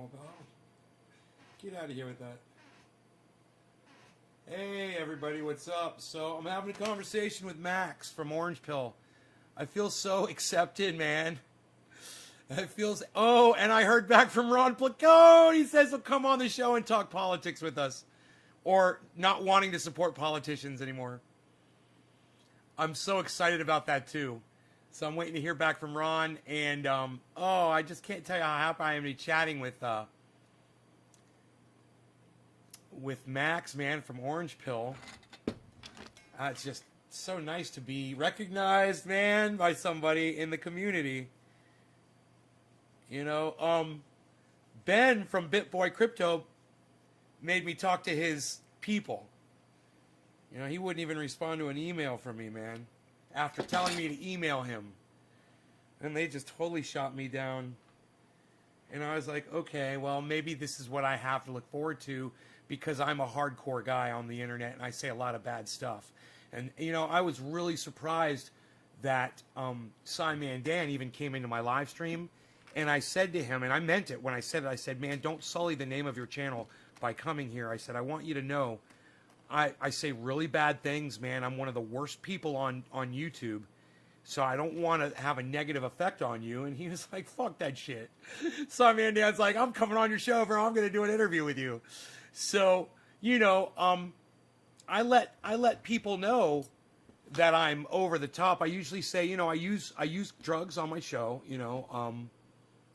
alcohol. Get out of here with that. Hey everybody, what's up? So I'm having a conversation with Max from Orange Pill. I feel so accepted, man. It feels. Oh, and I heard back from Ron Placone. He says he'll come on the show and talk politics with us, or not wanting to support politicians anymore. I'm so excited about that too. So I'm waiting to hear back from Ron, and I just can't tell you how happy I am to be chatting with Max, man, from Orange Pill. It's just so nice to be recognized, man, by somebody in the community. You know, Ben from BitBoy Crypto made me talk to his people. You know, he wouldn't even respond to an email from me, man, after telling me to email him. And they just totally shot me down. And I was like, okay, well, maybe this is what I have to look forward to, because I'm a hardcore guy on the internet and I say a lot of bad stuff. And, you know, I was really surprised that Simon Dan even came into my live stream. And I said to him, and I meant it when I said it, I said, man, don't sully the name of your channel by coming here. I said, I want you to know, I say really bad things, man. I'm one of the worst people on YouTube. So I don't want to have a negative effect on you. And he was like, fuck that shit. Simon Dan's like, I'm coming on your show, bro. I'm going to do an interview with you. So, you know, I let people know that I'm over the top. I usually say, you know, I use drugs on my show. You know,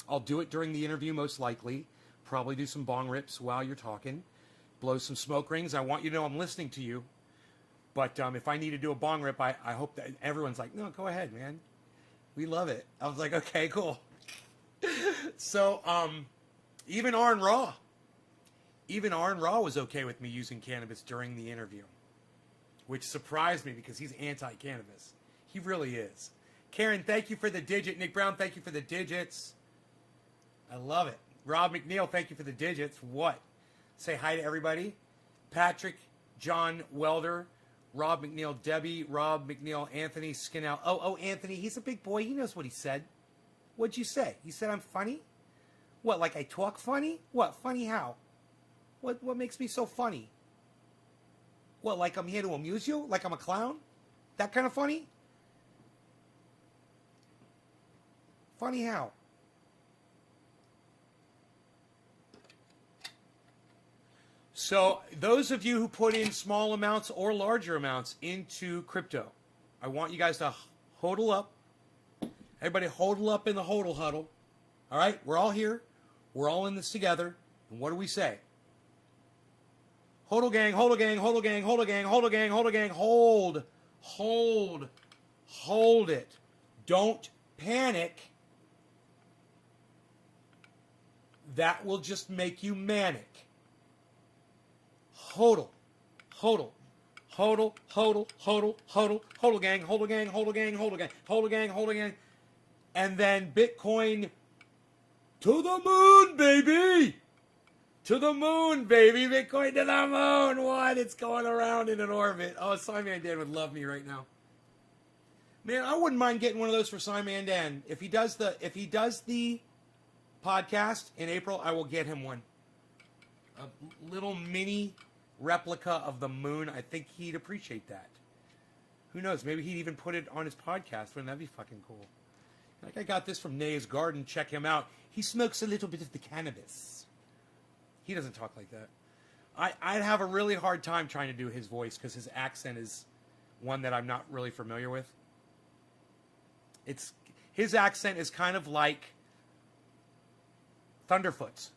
I'll do it during the interview most likely. Probably do some bong rips while you're talking. Blow some smoke rings. I want you to know I'm listening to you. But if I need to do a bong rip, I hope that everyone's like, no, go ahead, man. We love it. I was like, okay, cool. So even Arn Raw was okay with me using cannabis during the interview, which surprised me because he's anti-cannabis. He really is. Karen, thank you for the digit. Nick Brown, thank you for the digits. I love it. Rob McNeil, thank you for the digits. What? Say hi to everybody. Patrick, John Welder, Rob McNeil, Debbie, Rob McNeil, Anthony, Skinnell. Oh, Anthony, he's a big boy. He knows what he said. What'd you say? You said I'm funny? What, like I talk funny? What, funny how? What makes me so funny? What, like I'm here to amuse you? Like I'm a clown? That kind of funny? Funny how? So those of you who put in small amounts or larger amounts into crypto, I want you guys to hodl up. Everybody hodl up in the hodl huddle. All right? We're all here. We're all in this together. And what do we say? Hodl gang, hodl gang, hodl gang, hodl gang, hodl gang, hodl gang, hold it. Don't panic. That will just make you manic. Hodl, hodl, hodl, hodl, hodl, hodl, hodl gang, hodl gang, hodl gang, hodl gang, hodl gang, hodl gang, and then Bitcoin to the moon, baby. To the moon, baby. Bitcoin to the moon. What? It's going around in an orbit. Oh, Simon Dan would love me right now. Man, I wouldn't mind getting one of those for Simon Dan. If he does the podcast in April, I will get him one. A little mini replica of the moon. I think he'd appreciate that. Who knows? Maybe he'd even put it on his podcast. Wouldn't that be fucking cool? Like, I got this from Nay's Garden. Check him out. He smokes a little bit of the cannabis. He doesn't talk like that. I'd have a really hard time trying to do his voice because his accent is one that I'm not really familiar with. His accent is kind of like Thunderfoot's.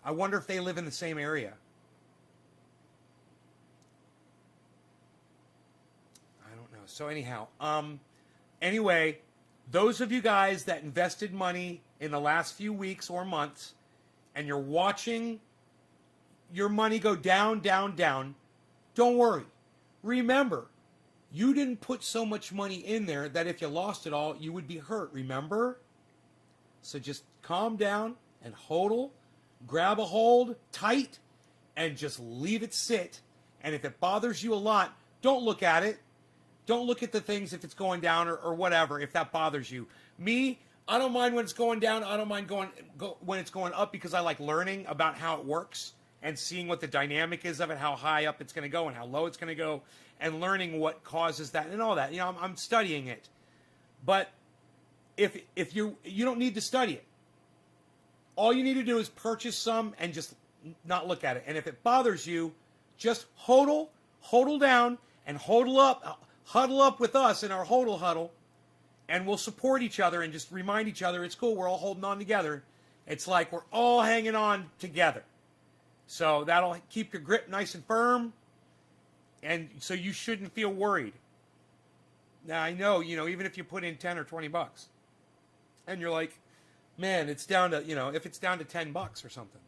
I wonder if they live in the same area. I don't know. So anyhow, anyway, those of you guys that invested money in the last few weeks or months, and you're watching your money go down, down, down, don't worry. Remember, you didn't put so much money in there that if you lost it all, you would be hurt. Remember? So just calm down and hodl. Grab a hold tight and just leave it sit. And if it bothers you a lot, don't look at it. Don't look at the things if it's going down or whatever, if that bothers you. Me, I don't mind when it's going down. I don't mind when it's going up because I like learning about how it works and seeing what the dynamic is of it, how high up it's going to go and how low it's going to go, and learning what causes that and all that. You know, I'm studying it. But if you don't need to study it. All you need to do is purchase some and just not look at it. And if it bothers you, just hodl down and huddle up with us in our huddle, and we'll support each other and just remind each other it's cool. We're all holding on together. It's like we're all hanging on together. So that'll keep your grip nice and firm, and so you shouldn't feel worried. Now I know, even if you put in $10 or $20, and you're like, man, it's down to, if it's down to $10 or something,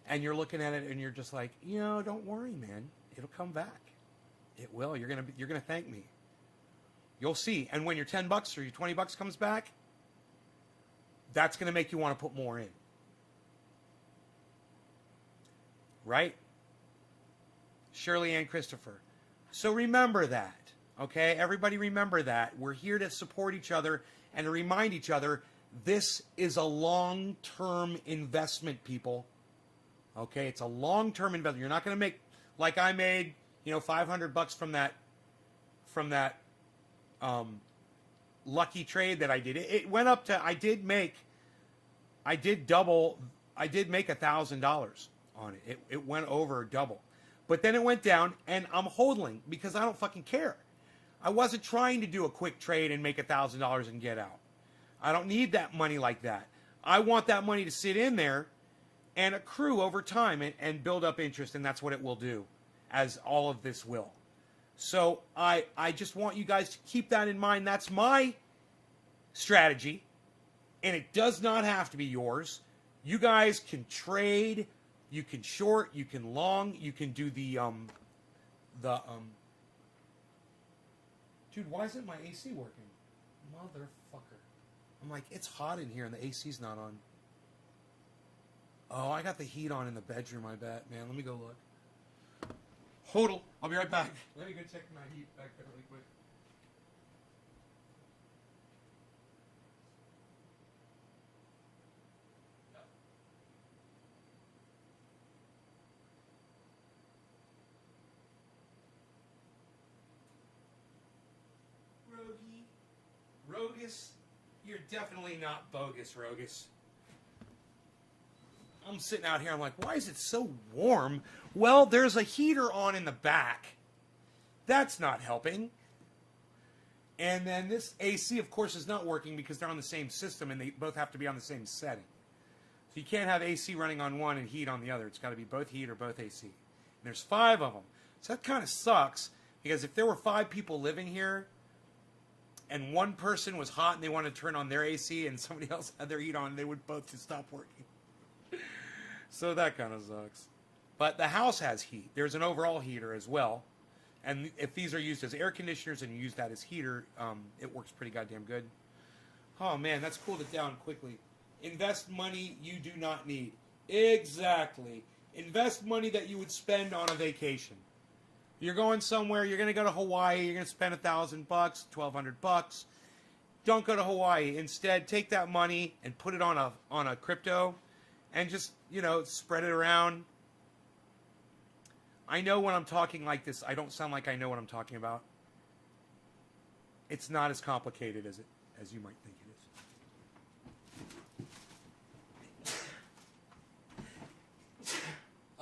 and you're looking at it and you're just like, don't worry, man, it'll come back. It will. You're gonna thank me. You'll see. And when your $10 or your $20 comes back, that's gonna make you want to put more in. Right? Shirley Ann Christopher. So remember that. Okay? Everybody remember that. We're here to support each other and to remind each other this is a long-term investment, people. Okay? It's a long-term investment. You're not going to make, like I made, $500 from that lucky trade that I did. It went up to, I did make $1,000 on it. It went over double. But then it went down, and I'm hodling because I don't fucking care. I wasn't trying to do a quick trade and make $1,000 and get out. I don't need that money like that. I want that money to sit in there and accrue over time and build up interest, and that's what it will do, as all of this will. So I just want you guys to keep that in mind. That's my strategy, and it does not have to be yours. You guys can trade, you can short, you can long, you can do the dude, why isn't my AC working? Motherfucker. I'm like, it's hot in here and the AC's not on. Oh, I got the heat on in the bedroom, I bet. Man, let me go look. Hodl. I'll be right back. Let me go check my heat back there really quick. Rogus, you're definitely not bogus, Rogus. I'm sitting out here, I'm like, why is it so warm? Well, there's a heater on in the back. That's not helping. And then this AC, of course, is not working because they're on the same system and they both have to be on the same setting. So you can't have AC running on one and heat on the other. It's got to be both heat or both AC. And there's 5 of them. So that kind of sucks because if there were 5 people living here, and one person was hot and they wanted to turn on their AC and somebody else had their heat on, they would both just stop working. So that kind of sucks. But the house has heat. There's an overall heater as well. And if these are used as air conditioners and you use that as heater, it works pretty goddamn good. Oh man, that's cooled it down quickly. Invest money you do not need. Exactly. Invest money that you would spend on a vacation. You're going somewhere, you're going to go to Hawaii, you're going to spend $1,000, $1,200. Don't go to Hawaii. Instead, take that money and put it on a crypto and just, spread it around. I know when I'm talking like this, I don't sound like I know what I'm talking about. It's not as complicated as you might think it is.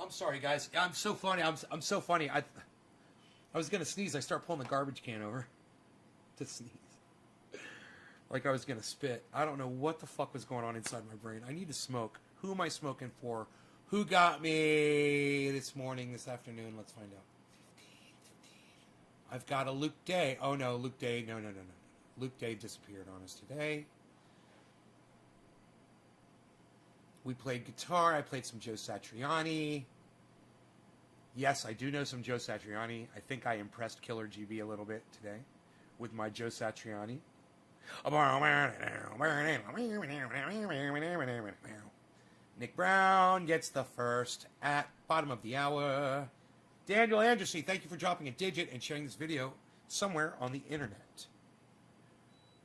I'm sorry, guys. I'm so funny. I'm so funny. I was going to sneeze. I start pulling the garbage can over to sneeze. Like I was going to spit. I don't know what the fuck was going on inside my brain. I need to smoke. Who am I smoking for? Who got me this morning, this afternoon? Let's find out. I've got a Luke Day. Oh, no, Luke Day. No. Luke Day disappeared on us today. We played guitar. I played some Joe Satriani. Yes, I do know some Joe Satriani. I think I impressed Killer GB a little bit today with my Joe Satriani. Nick Brown gets the first at bottom of the hour. Daniel Anderson, thank you for dropping a digit and sharing this video somewhere on the internet.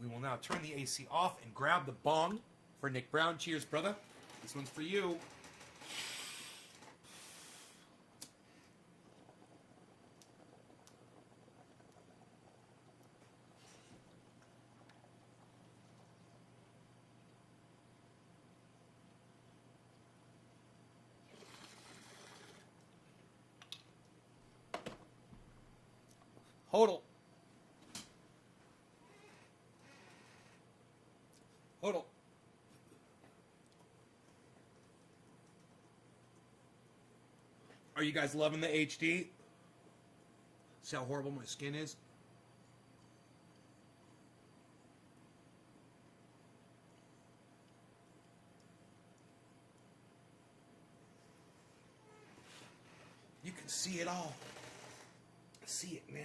We will now turn the AC off and grab the bong for Nick Brown. Cheers, brother. This one's for you. Hodl. Hodl. Are you guys loving the HD? See how horrible my skin is? You can see it all. See it now.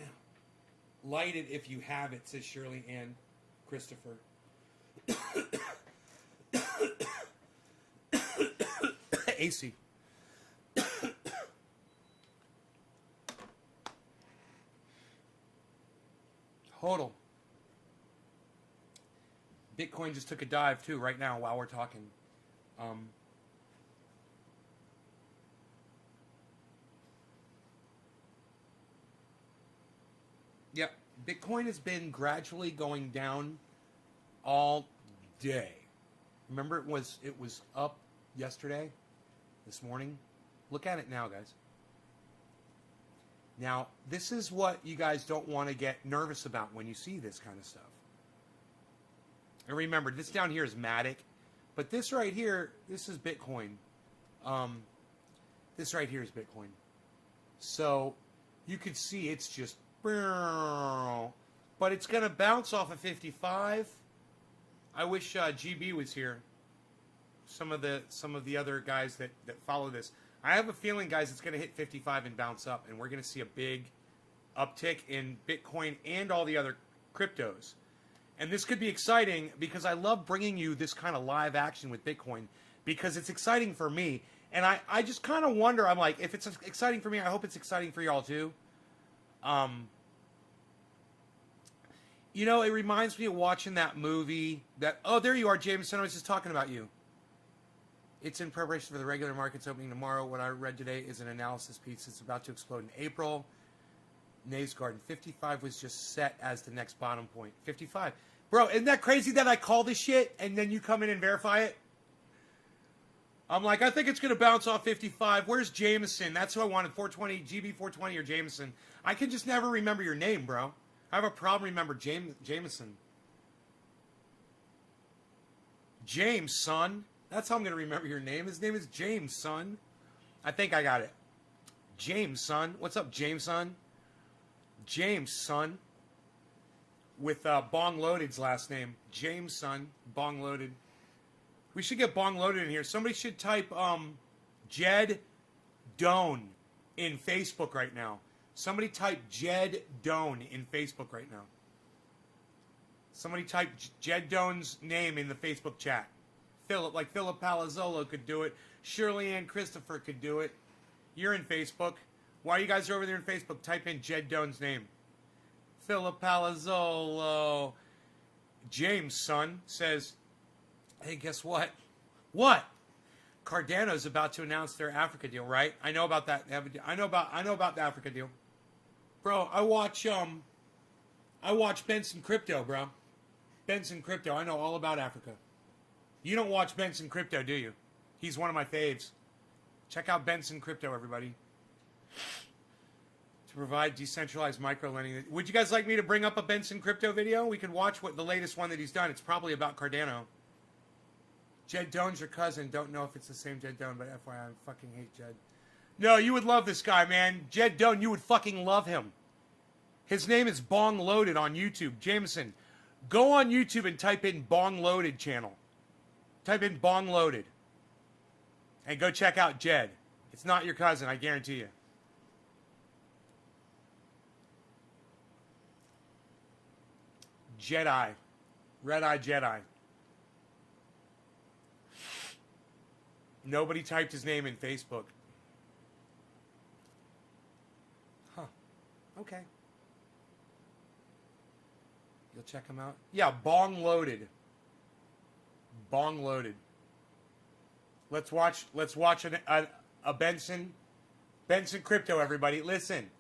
Light it if you have it, says Shirley Ann Christopher. AC. Hodl. Bitcoin just took a dive too right now while we're talking. Yeah, Bitcoin has been gradually going down all day. Remember it was up yesterday, this morning. Look at it now, guys. Now, this is what you guys don't want to get nervous about when you see this kind of stuff. And remember, this down here is Matic, but this right here, this is Bitcoin. This right here is Bitcoin. So you could see it's just, but it's going to bounce off of 55. I wish GB was here. Some of the other guys that follow this. I have a feeling, guys, it's going to hit 55 and bounce up, and we're going to see a big uptick in Bitcoin and all the other cryptos. And this could be exciting because I love bringing you this kind of live action with Bitcoin because it's exciting for me. And I just kind of wonder, I'm like, if it's exciting for me, I hope it's exciting for y'all too. You know, it reminds me of watching that movie that, oh, there you are, Jameson. I was just talking about you. It's in preparation for the regular markets opening tomorrow. What I read today is an analysis piece. It's about to explode in April. Nave's Garden. 55 was just set as the next bottom point. 55. Bro, isn't that crazy that I call this shit and then you come in and verify it? I'm like, I think it's going to bounce off 55. Where's Jameson? That's who I wanted. 420, GB 420 or Jameson. I can just never remember your name, bro. I have a problem remembering Jameson. James, son. That's how I'm going to remember your name. His name is James, son. I think I got it. James, son. What's up, James, son? James, son. With Bong Loaded's last name. James, son. Bong Loaded. We should get Bong Loaded in here. Somebody should type Jed Doan in Facebook right now. Somebody type Jed Doan in Facebook right now. Somebody type Jed Doan's name in the Facebook chat. Philip Palazzolo could do it. Shirley Ann Christopher could do it. You're in Facebook. While you guys are over there in Facebook, type in Jed Doan's name. Philip Palazzolo. James' son says, hey, guess what? What? Cardano's about to announce their Africa deal, right? I know about that. I know about the Africa deal. Bro, I watch Benson Crypto, bro. Benson Crypto. I know all about Africa. You don't watch Benson Crypto, do you? He's one of my faves. Check out Benson Crypto, everybody. To provide decentralized micro-lending. Would you guys like me to bring up a Benson Crypto video? We could watch what the latest one that he's done. It's probably about Cardano. Jed Doan's your cousin. Don't know if it's the same Jed Doan, but FYI, I fucking hate Jed. No, you would love this guy, man. Jed Doan, you would fucking love him. His name is Bong Loaded on YouTube. Jameson, go on YouTube and type in Bong Loaded channel. Type in Bong Loaded. And go check out Jed. It's not your cousin, I guarantee you. Jedi. Red-Eye Jedi. Nobody typed his name in Facebook. Huh. Okay. You'll check him out? Yeah, Bong Loaded. Bong Loaded. Let's watch a Benson crypto, everybody. Listen.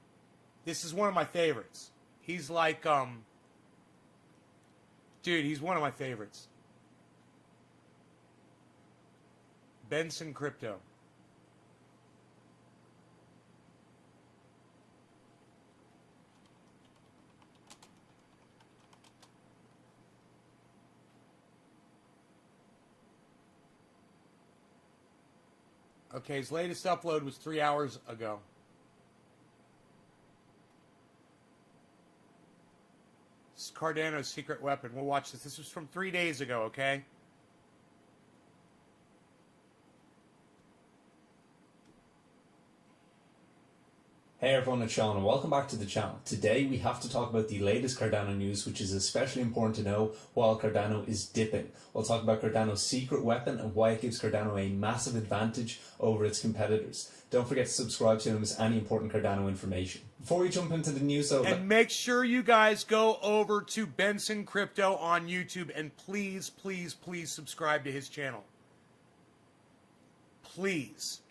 This is one of my favorites. He's like dude, he's one of my favorites. Benson Crypto. Okay, his latest upload was 3 hours ago. This is Cardano's secret weapon. We'll watch this. This was from 3 days ago, okay? Hey everyone, it's Sean and welcome back to the channel. Today we have to talk about the latest Cardano news, which is especially important to know while Cardano is dipping. We'll talk about Cardano's secret weapon and why it gives Cardano a massive advantage over its competitors. Don't forget to subscribe to miss any important Cardano information. Before we jump into the news though... And make sure you guys go over to Benson Crypto on YouTube and please, please, please subscribe to his channel. Please.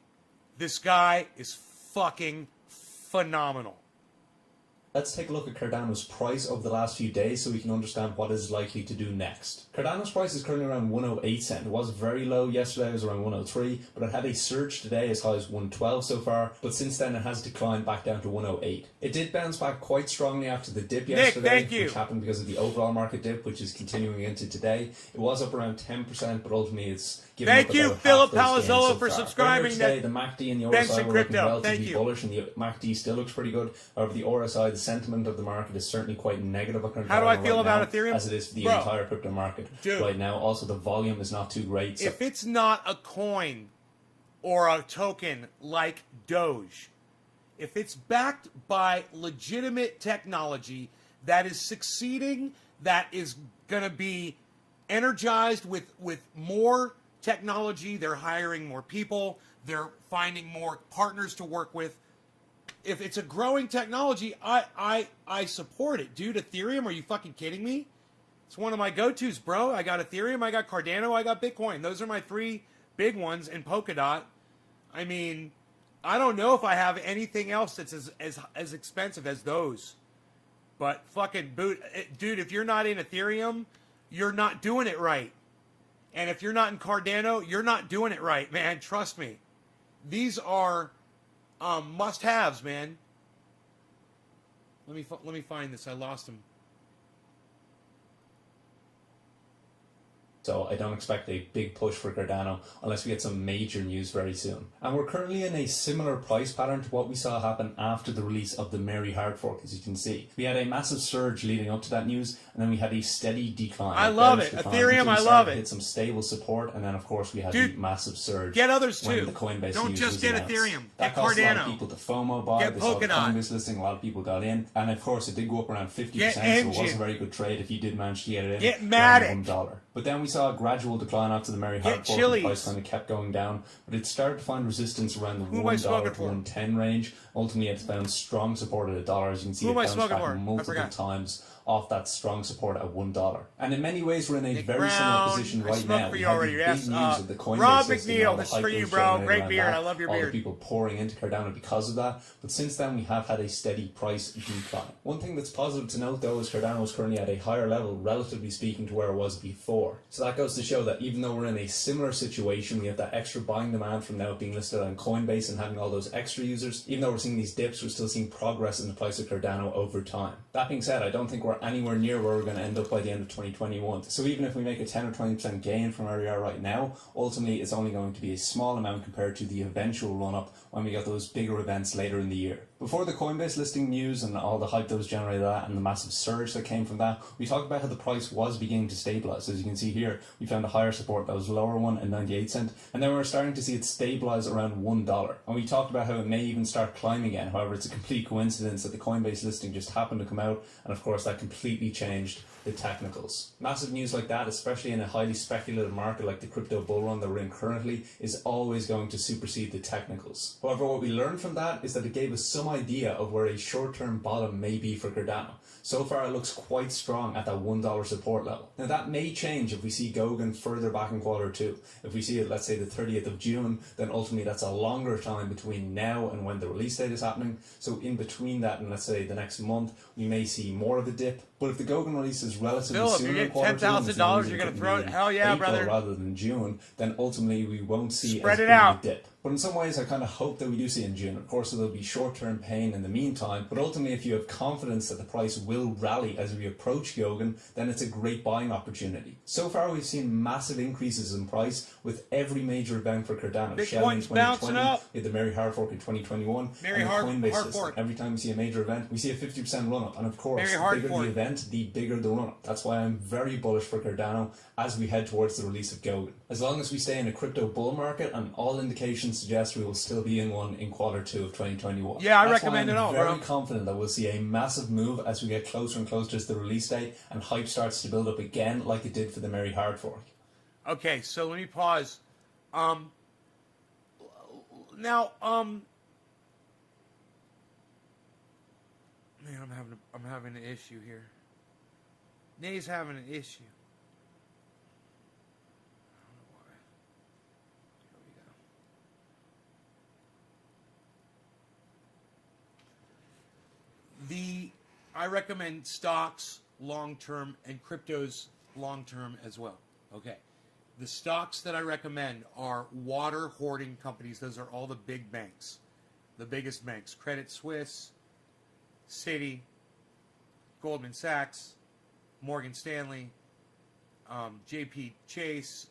This guy is fucking phenomenal. Let's take a look at Cardano's price over the last few days so we can understand what it's likely to do next. Cardano's price is currently around 108 cents. It was very low yesterday, it was around 103, but it had a surge today as high as 112 so far, but since then it has declined back down to 108. It did bounce back quite strongly after the dip yesterday, which happened because of the overall market dip, which is continuing into today. It was up around 10%, but ultimately it's given up about half those gains. Thank you, Philip Palazzolo, for subscribing. Today, the MACD and the RSI were looking relatively bullish, and the MACD still looks pretty good. However, the RSI, the sentiment of the market is certainly quite negative. How do I feel about Ethereum? As it is for the entire crypto market right now. Also, the volume is not too great. So if it's not a coin or a token like Doge, if it's backed by legitimate technology that is succeeding, that is going to be energized with more technology, they're hiring more people, they're finding more partners to work with. If it's a growing technology, I support it. Dude, Ethereum, are you fucking kidding me? It's one of my go-tos, bro. I got Ethereum, I got Cardano, I got Bitcoin. Those are my three big ones, and Polkadot. I mean, I don't know if I have anything else that's as expensive as those. But fucking dude, if you're not in Ethereum, you're not doing it right. And if you're not in Cardano, you're not doing it right, man. Trust me. These are must-haves, man. Let me find this. I lost him. So I don't expect a big push for Cardano unless we get some major news very soon. And we're currently in a similar price pattern to what we saw happen after the release of the Mary hard fork, as you can see. We had a massive surge leading up to that news, and then we had a steady decline. I love it. Ethereum, I love it. Hit some stable support, and then of course we had a massive surge. Get others too. When the Coinbase Don't news just was get announced. Ethereum. That Get caused Cardano. a lot of people to FOMO buy. Get They saw the Polkadot. Coinbase listing. A lot of people got in, and of course it did go up around 50%. Get So Engine. it was a very good trade if you did manage to get it in. Get Matic. $1. But then we saw a gradual decline after the Mary hard fork. The price kind of kept going down, but it started to find resistance around the $1 to $1.10 range. Ultimately, it's found strong support at $1. As you can see, it bounced back multiple times off that strong support at $1. And in many ways, we're in a very similar position right now. We have the big news of the Coinbase listing. Rob McNeil, this is for you, bro. Great beard. I love your beard. All the people pouring into Cardano because of that. But since then, we have had a steady price decline. One thing that's positive to note, though, is Cardano is currently at a higher level, relatively speaking, to where it was before. So that goes to show that even though we're in a similar situation, we have that extra buying demand from now being listed on Coinbase and having all those extra users. Even though we're seeing these dips, we're still seeing progress in the price of Cardano over time. That being said, I don't think we're anywhere near where we're going to end up by the end of 2021. So even if we make a 10 or 20% gain from where we are right now, ultimately it's only going to be a small amount compared to the eventual run-up when we get those bigger events later in the year. Before the Coinbase listing news and all the hype that was generated that and the massive surge that came from that, we talked about how the price was beginning to stabilize. As you can see here, we found a higher support that was a lower one at 98 cents, and then we were starting to see it stabilize around $1. And we talked about how it may even start climbing again. However, it's a complete coincidence that the Coinbase listing just happened to come out, and of course that completely changed the technicals. Massive news like that, especially in a highly speculative market like the crypto bull run that we're in currently, is always going to supersede the technicals. However, what we learned from that is that it gave us some idea of where a short-term bottom may be for Cardano. So far, it looks quite strong at that $1 support level. Now, that may change if we see Gogan further back in quarter two. If we see it, let's say, the 30th of June, then ultimately that's a longer time between now and when the release date is happening. So in between that and, let's say, the next month, we may see more of a dip. But if the Gogan release is relatively Philip, soon you're in getting quarter two, $10,000, you're going to throw it? Hell yeah, April brother. rather than June, then ultimately we won't see Spread as it big of out. a dip. But in some ways, I kind of hope that we do see it in June. Of course, there'll be short-term pain in the meantime, but ultimately, if you have confidence that the price will rally as we approach Gogan, then it's a great buying opportunity. So far, we've seen massive increases in price with every major event for Cardano. Shell in Bitcoin's bouncing 2020, up. we had the Mary Hard Fork in 2021, Mary and the Hard Coinbase Fork. system. Every time we see a major event, we see a 50% run-up. And of course, Mary the Hard bigger Fork. the event, the bigger the run-up. That's why I'm very bullish for Cardano as we head towards the release of Gogan. As long as we stay in a crypto bull market, and all indications suggest we will still be in one in quarter two of 2021. Yeah, I That's recommend why it I'm all, very bro. confident that we'll see a massive move as we get closer and closer to the release date, and hype starts to build up again like it did for the Mary Hard Fork. Okay, so let me pause. Now, man, I'm having an issue here. Nay's having an issue. I don't know why. Here we go. I recommend stocks long term and cryptos long term as well. Okay. The stocks that I recommend are water hoarding companies. Those are all the big banks, the biggest banks: Credit Suisse, Citi, Goldman Sachs, Morgan Stanley, J.P. Chase,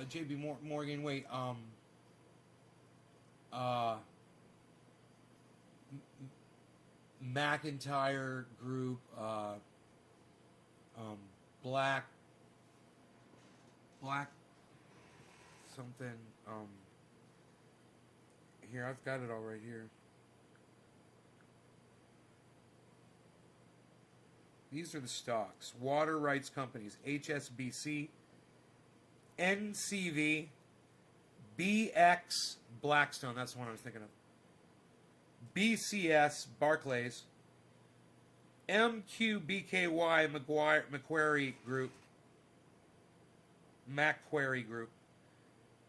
J.P. Morgan. Wait, McIntyre Group, Black something. Here, I've got it all right here. These are the stocks. Water rights companies: HSBC, NCV, BX, Blackstone. That's the one I was thinking of. BCS, Barclays, MQBKY, Macquarie Group,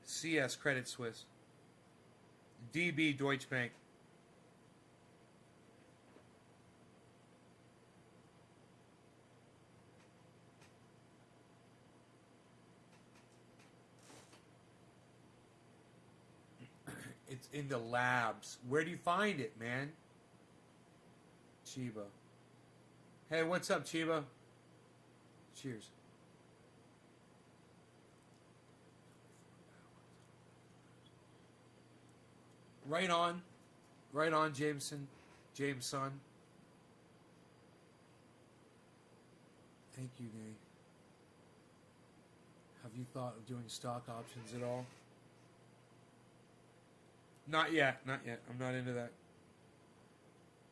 CS, Credit Suisse, DB, Deutsche Bank. It's in the labs. Where do you find it, man? Chiba. Hey, what's up, Chiba? Cheers. Right on, Jameson. Thank you, Nate. Have you thought of doing stock options at all? Not yet. I'm not into that.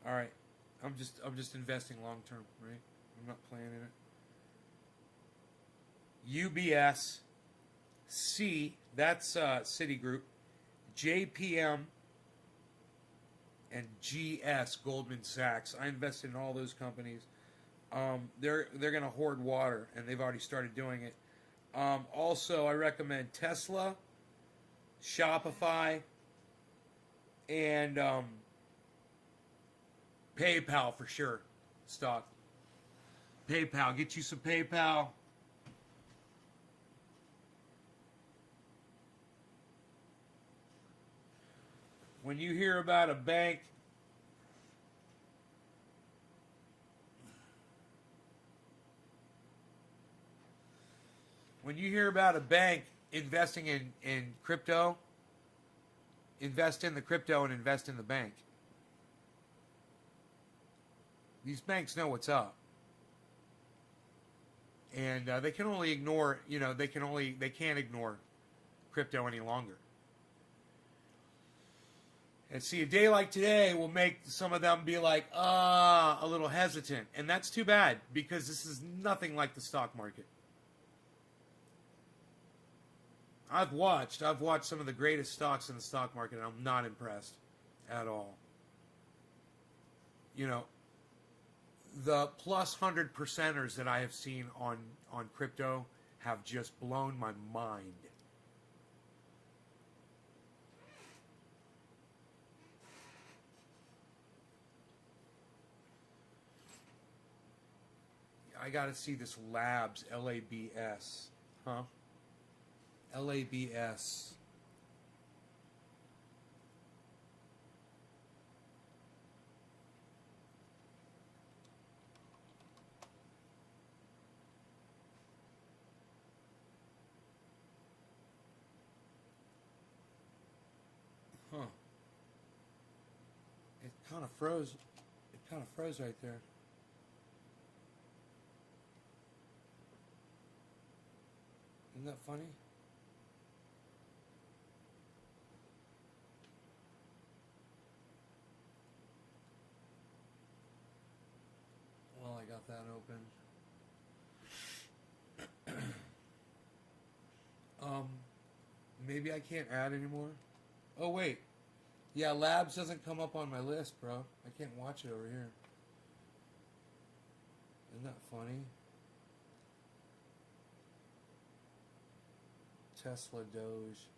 All right. I'm just investing long term, right? I'm not playing in it. UBS, C, that's Citigroup, JPM, and GS, Goldman Sachs. I invested in all those companies. They're going to hoard water, and they've already started doing it. Also, I recommend Tesla, Shopify, and PayPal for sure. Stock. PayPal. Get you some PayPal. When you hear about a bank investing in crypto, invest in the crypto and invest in the bank. These banks know what's up. And they can only ignore, they can't ignore crypto any longer. And see, a day like today will make some of them be like, a little hesitant. And that's too bad, because this is nothing like the stock market. I've watched some of the greatest stocks in the stock market, and I'm not impressed at all. You know, the plus 100%ers that I have seen on crypto have just blown my mind. I gotta see this Labs, Labs, huh? Labs. Huh. It kind of froze. It kind of froze right there. Isn't that funny? Well, I got that open. Maybe I can't add anymore. Oh wait, yeah, Labs doesn't come up on my list, bro. I can't watch it over here. Isn't that funny? Tesla Doge.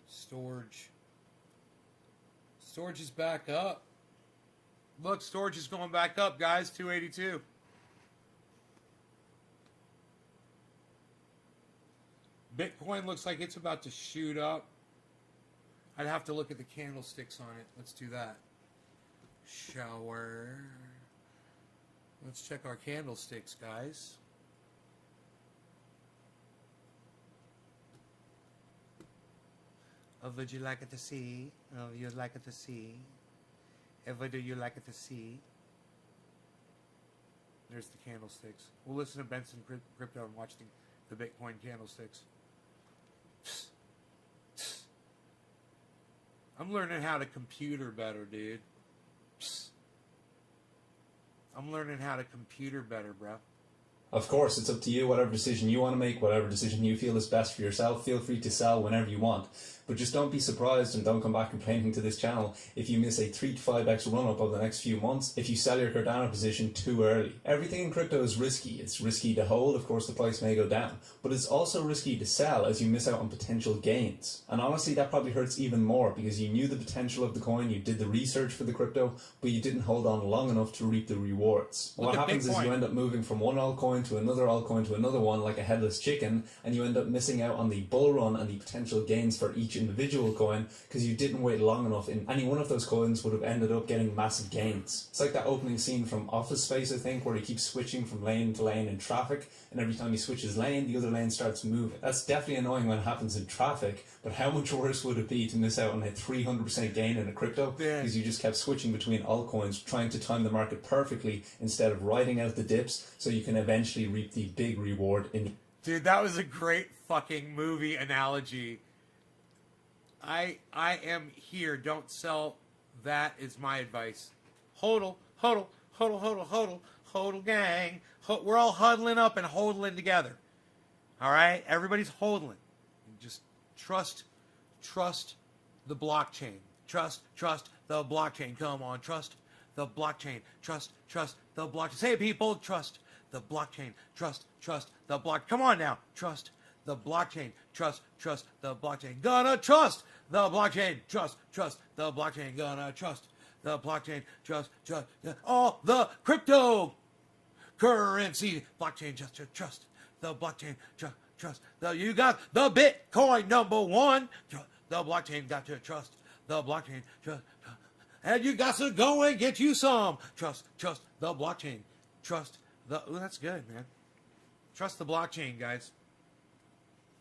Storage. Storage is back up. Look, storage is going back up, guys. 282. Bitcoin looks like it's about to shoot up. I'd have to look at the candlesticks on it. Let's do that. Shower. Let's check our candlesticks, guys. Would you like it to see? Oh, you'd like it to see? Ever do you like it to see? There's the candlesticks. We'll listen to Benson Crypto and watch the Bitcoin candlesticks. I'm learning how to computer better, dude. I'm learning how to computer better, bro. Of course, it's up to you, whatever decision you want to make, whatever decision you feel is best for yourself, feel free to sell whenever you want. But just don't be surprised and don't come back complaining to this channel if you miss a 3 to 5x run up over the next few months if you sell your Cardano position too early. Everything in crypto is risky. It's risky to hold, of course the price may go down, but it's also risky to sell as you miss out on potential gains. And honestly, that probably hurts even more because you knew the potential of the coin, you did the research for the crypto, but you didn't hold on long enough to reap the rewards. What happens is you end up moving from one altcoin to another altcoin to another one like a headless chicken, and you end up missing out on the bull run and the potential gains for each individual coin because you didn't wait long enough. In any one of those coins would have ended up getting massive gains. It's like that opening scene from Office Space, I think, where he keeps switching from lane to lane in traffic, and every time he switches lane, the other lane starts moving. That's definitely annoying when it happens in traffic, but how much worse would it be to miss out on a 300% gain in a crypto because you just kept switching between altcoins, trying to time the market perfectly instead of riding out the dips so you can eventually reap the big reward in. Dude, that was a great fucking movie analogy. I am here. Don't sell. That is my advice. Hodl, hodl, hodl, hodl, hodl, hodl gang. We're all huddling up and hodling together. All right? Everybody's hodling. Just trust the blockchain. Trust the blockchain. Come on, trust the blockchain. Trust the blockchain. Say it, people. Trust the blockchain. Trust the block. Come on now. Trust the blockchain. Trust the blockchain. Gonna trust the blockchain. Trust the blockchain. Gonna trust the blockchain. Trust all the crypto currency blockchain. Just trust the blockchain. Trust the. You got the Bitcoin #1. The blockchain. Got to trust the blockchain. And you got to go and get you some. Trust the blockchain. Trust the. Ooh, that's good, man. Trust the blockchain, guys.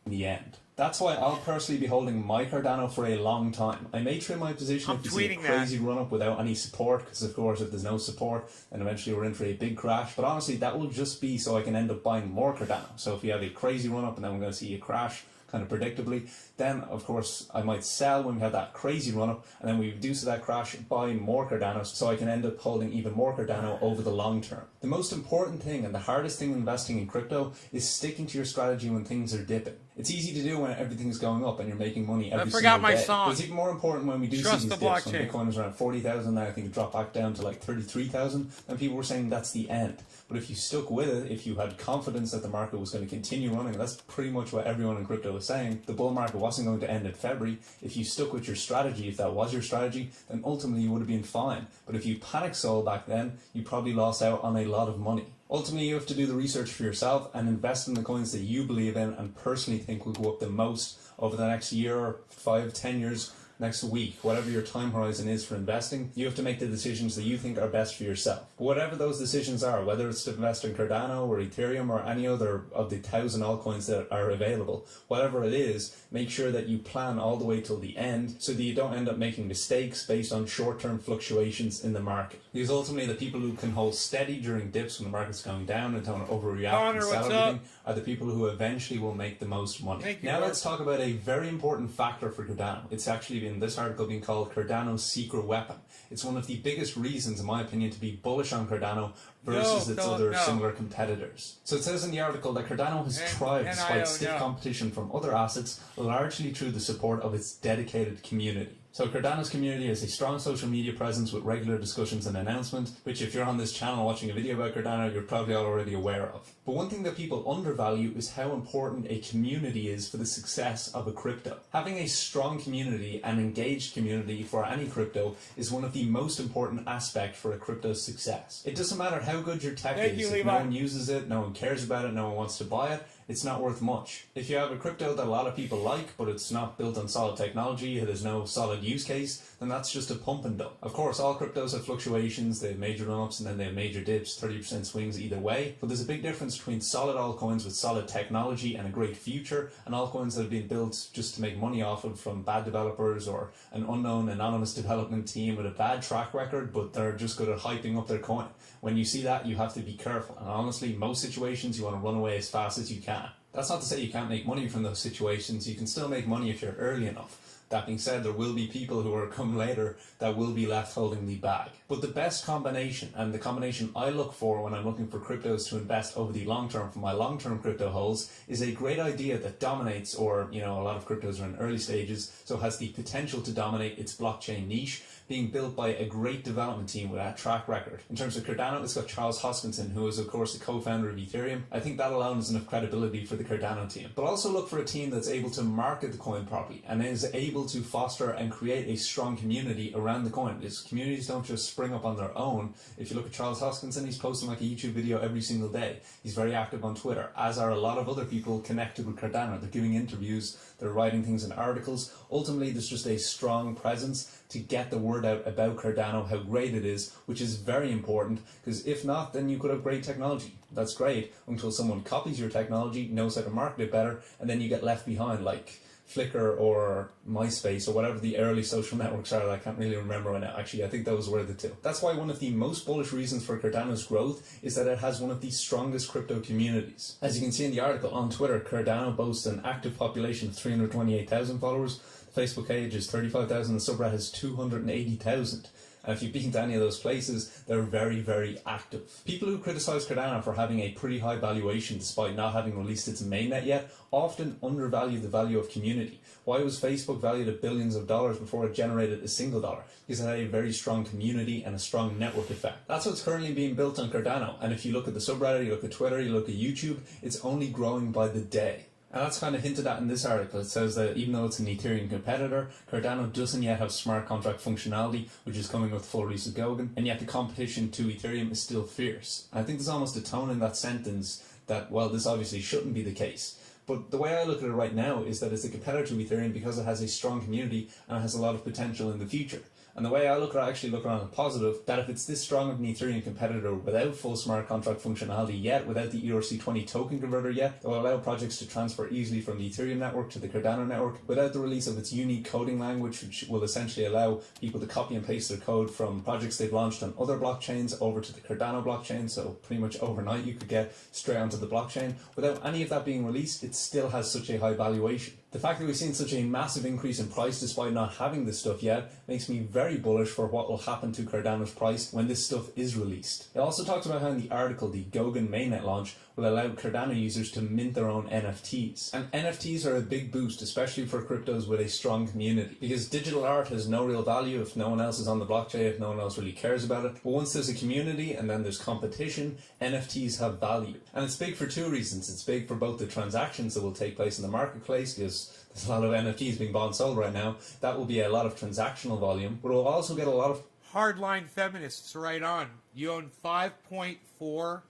In the end. That's why I'll personally be holding my Cardano for a long time. I may trim my position if you see a crazy run up without any support, because of course if there's no support then eventually we're in for a big crash, but honestly that will just be so I can end up buying more Cardano. So if you have a crazy run up and then we're going to see a crash, kind of predictably. Then, of course, I might sell when we have that crazy run up, and then we reduce that crash, buy more Cardano, so I can end up holding even more Cardano over the long term. The most important thing and the hardest thing investing in crypto is sticking to your strategy when things are dipping. It's easy to do when everything's going up and you're making money every single day. I forgot my song. But it's even more important when we do see these dips. When Bitcoin was around 40,000, now I think it dropped back down to like 33,000, and people were saying that's the end. But if you stuck with it, if you had confidence that the market was going to continue running, and that's pretty much what everyone in crypto was saying, the bull market wasn't going to end in February. If you stuck with your strategy, if that was your strategy, then ultimately you would have been fine. But if you panic sold back then, you probably lost out on a lot of money. Ultimately, you have to do the research for yourself and invest in the coins that you believe in and personally think will go up the most over the next year, 5, 10 years, next week, whatever your time horizon is for investing. You have to make the decisions that you think are best for yourself. But whatever those decisions are, whether it's to invest in Cardano or Ethereum or any other of the 1,000 altcoins that are available, whatever it is, make sure that you plan all the way till the end so that you don't end up making mistakes based on short-term fluctuations in the market. Because ultimately the people who can hold steady during dips when the market's going down and don't overreact and sell everything are the people who eventually will make the most money. Now let's talk about a very important factor for Cardano. It's actually in this article being called Cardano's secret weapon. It's one of the biggest reasons, in my opinion, to be bullish on Cardano versus its other similar competitors. So it says in the article that Cardano has thrived despite stiff competition from other assets, largely through the support of its dedicated community. So Cardano's community has a strong social media presence with regular discussions and announcements, which if you're on this channel watching a video about Cardano, you're probably already aware of. But one thing that people undervalue is how important a community is for the success of a crypto. Having a strong community and engaged community for any crypto is one of the most important aspects for a crypto's success. It doesn't matter how good your tech is, if no one uses it, no one cares about it, no one wants to buy it, it's not worth much. If you have a crypto that a lot of people like, but it's not built on solid technology, there's no solid use case, then that's just a pump and dump. Of course, all cryptos have fluctuations, they have major run-ups and then they have major dips, 30% swings either way, but there's a big difference between solid altcoins with solid technology and a great future, and altcoins that have been built just to make money off of from bad developers or an unknown anonymous development team with a bad track record, but they're just good at hyping up their coin. When you see that, you have to be careful, and honestly, most situations you want to run away as fast as you can. That's not to say you can't make money from those situations. You can still make money if you're early enough. That being said, there will be people who are come later that will be left holding the bag. But the best combination, and the combination I look for when I'm looking for cryptos to invest over the long term for my long-term crypto holds, is a great idea that dominates, or a lot of cryptos are in early stages, so has the potential to dominate its blockchain niche, being built by a great development team with a track record. In terms of Cardano, it's got Charles Hoskinson, who is of course the co-founder of Ethereum. I think that alone is enough credibility for the Cardano team. But also look for a team that's able to market the coin properly and is able to foster and create a strong community around the coin. These communities don't just spring up on their own. If you look at Charles Hoskinson, he's posting like a YouTube video every single day. He's very active on Twitter, as are a lot of other people connected with Cardano. They're giving interviews, they're writing things in articles. Ultimately, there's just a strong presence to get the word out about Cardano, how great it is, which is very important, because if not, then you could have great technology. That's great until someone copies your technology, knows how to market it better, and then you get left behind, like Flickr or MySpace or whatever the early social networks are that I can't really remember right now. Actually, I think those were the two. That's why one of the most bullish reasons for Cardano's growth is that it has one of the strongest crypto communities. As you can see in the article, on Twitter, Cardano boasts an active population of 328,000 followers. The Facebook page is 35,000, the subreddit has 280,000. And if you've been to any of those places, they're very, very active. People who criticize Cardano for having a pretty high valuation despite not having released its mainnet yet often undervalue the value of community. Why was Facebook valued at billions of dollars before it generated a single dollar? Because it had a very strong community and a strong network effect. That's what's currently being built on Cardano. And if you look at the subreddit, you look at Twitter, you look at YouTube, it's only growing by the day. And that's kind of hinted at in this article. It says that even though it's an Ethereum competitor, Cardano doesn't yet have smart contract functionality, which is coming with full release of Goguen, and yet the competition to Ethereum is still fierce. And I think there's almost a tone in that sentence that, well, this obviously shouldn't be the case. But the way I look at it right now is that it's a competitor to Ethereum because it has a strong community and it has a lot of potential in the future. And the way I look at it, I actually look at it on a positive, that if it's this strong of an Ethereum competitor without full smart contract functionality yet, without the ERC20 token converter yet, it will allow projects to transfer easily from the Ethereum network to the Cardano network without the release of its unique coding language, which will essentially allow people to copy and paste their code from projects they've launched on other blockchains over to the Cardano blockchain. So pretty much overnight you could get straight onto the blockchain. Without any of that being released, it still has such a high valuation. The fact that we've seen such a massive increase in price despite not having this stuff yet makes me very bullish for what will happen to Cardano's price when this stuff is released. It also talks about how in the article the Goguen mainnet launch will allow Cardano users to mint their own NFTs. And NFTs are a big boost, especially for cryptos with a strong community, because digital art has no real value if no one else is on the blockchain, if no one else really cares about it. But once there's a community and then there's competition, NFTs have value. And it's big for two reasons. It's big for both the transactions that will take place in the marketplace, because there's a lot of NFTs being bought and sold right now. That will be a lot of transactional volume, but we'll also get a lot of hardline feminists right on. You own 5.4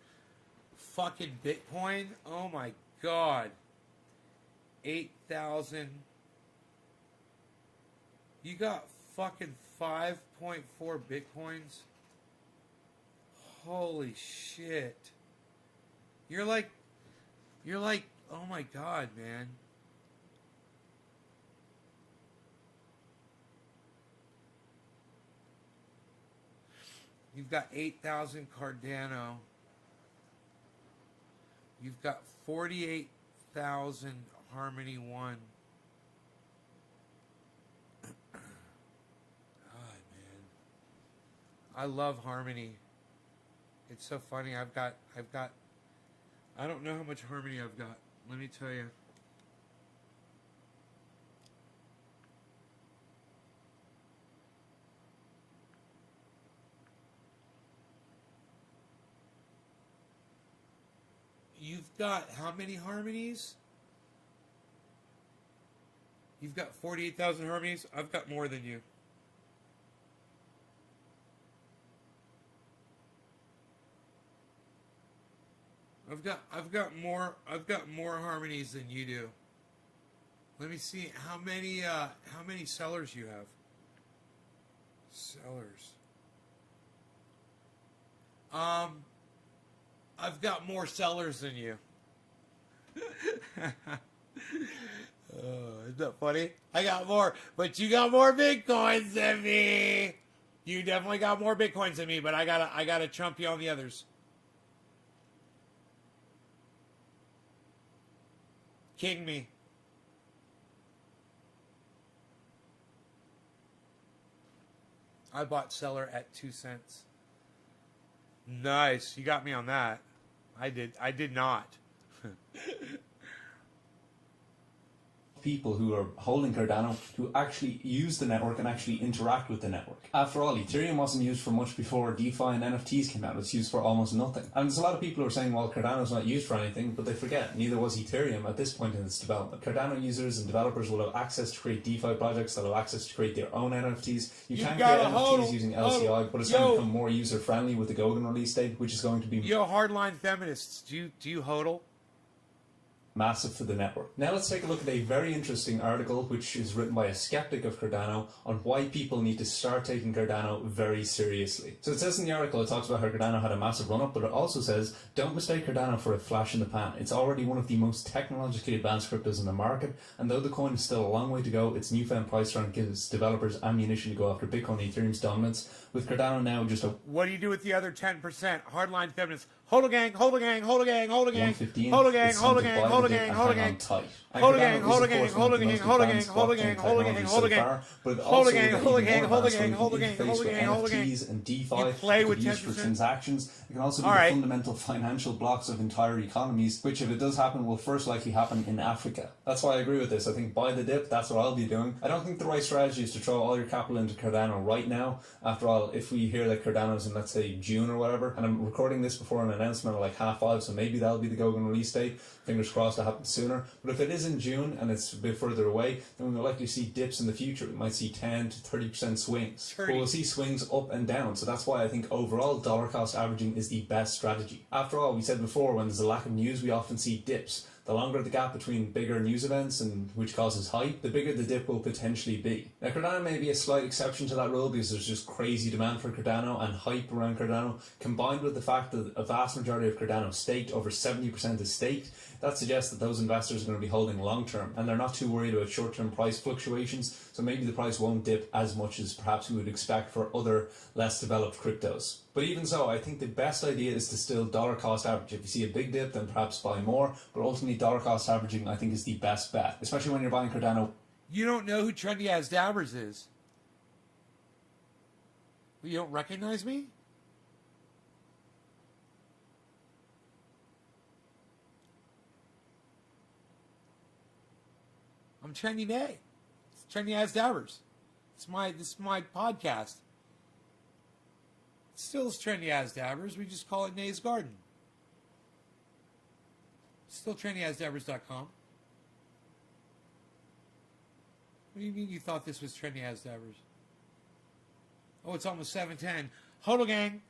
fucking Bitcoin? Oh my god. 8,000. You got fucking 5.4 Bitcoins? Holy shit. You're like, oh my god, man. You've got 8,000 Cardano. You've got 48,000 Harmony 1. God, man. I love Harmony. It's so funny. I've got, I don't know how much Harmony I've got. Let me tell you. You've got how many harmonies? You've got 48,000 harmonies. I've got more than you. I've got more harmonies than you do. Let me see how many sellers you have. Sellers. I've got more sellers than you. Isn't that funny? I got more, but you got more Bitcoins than me. You definitely got more Bitcoins than me, but I gotta trump you on the others. King me. I bought seller at 2 cents. Nice. You got me on that. I did not. people who are holding Cardano to actually use the network and actually interact with the network. After all, Ethereum wasn't used for much before DeFi and NFTs came out. It's used for almost nothing. And there's a lot of people who are saying, well, Cardano's not used for anything, but they forget, neither was Ethereum at this point in its development. Cardano users and developers will have access to create DeFi projects, they'll have access to create their own NFTs. You can create NFTs using LCI, but it's going to become more user-friendly with the Goguen release date, which is going to be... Yo, hardline feminists, do you hodl? Massive for the network. Now let's take a look at a very interesting article which is written by a skeptic of Cardano on why people need to start taking Cardano very seriously. So it says in the article, it talks about how Cardano had a massive run-up, but it also says, don't mistake Cardano for a flash in the pan. It's already one of the most technologically advanced cryptos in the market, and though the coin is still a long way to go, its newfound price run gives developers ammunition to go after Bitcoin and Ethereum's dominance. With Cardano now just a... What do you do with the other 10%? Hardline feminists. Hodl gang, hodl gang, hodl gang, hodl gang, 115, hodl gang, hodl gang, hodl gang, hodl gang, hodl gang, hodl gang, hodl gang, hodl gang, hodl gang, hodl gang, hodl gang, hodl gang, hodl gang, hodl gang, hodl gang, hodl gang, hodl gang. NFTs and DeFi You play with used for 10%? transactions. It can also be the fundamental financial blocks of entire economies, which if it does happen will first likely happen in Africa. That's why I agree with this. I think buy the dip, that's what I'll be doing. I don't think the right strategy is to throw all your capital into Cardano right now. After all, if we hear that Cardano's in, let's say, June or whatever, and I'm recording this before an announcement at like 5:30, so maybe that'll be the Goguen release date. Fingers crossed it happens sooner. But if it is in June and it's a bit further away, then we'll likely see dips in the future. We might see 10 to 30% swings. But we'll see swings up and down. So that's why I think overall dollar cost averaging is the best strategy. After all, we said before, when there's a lack of news, we often see dips. The longer the gap between bigger news events, and which causes hype, the bigger the dip will potentially be. Now Cardano may be a slight exception to that rule because there's just crazy demand for Cardano and hype around Cardano, combined with the fact that a vast majority of Cardano staked, over 70% is staked. That suggests that those investors are going to be holding long term and they're not too worried about short term price fluctuations, so maybe the price won't dip as much as perhaps we would expect for other less developed cryptos. But even so, I think the best idea is to still dollar cost average. If you see a big dip, then perhaps buy more, but ultimately dollar cost averaging I think is the best bet, especially when you're buying Cardano. You don't know who Trendy As Dabbers is? You don't recognize me? I'm Trendy Nay. It's Trendy As Dabbers. This is my podcast. It still is Trendy As Dabbers. We just call it Nay's Garden. Still trendyasdabbers.com. What do you mean you thought this was Trendy As Dabbers? Oh, it's almost 7:10. Hodl gang.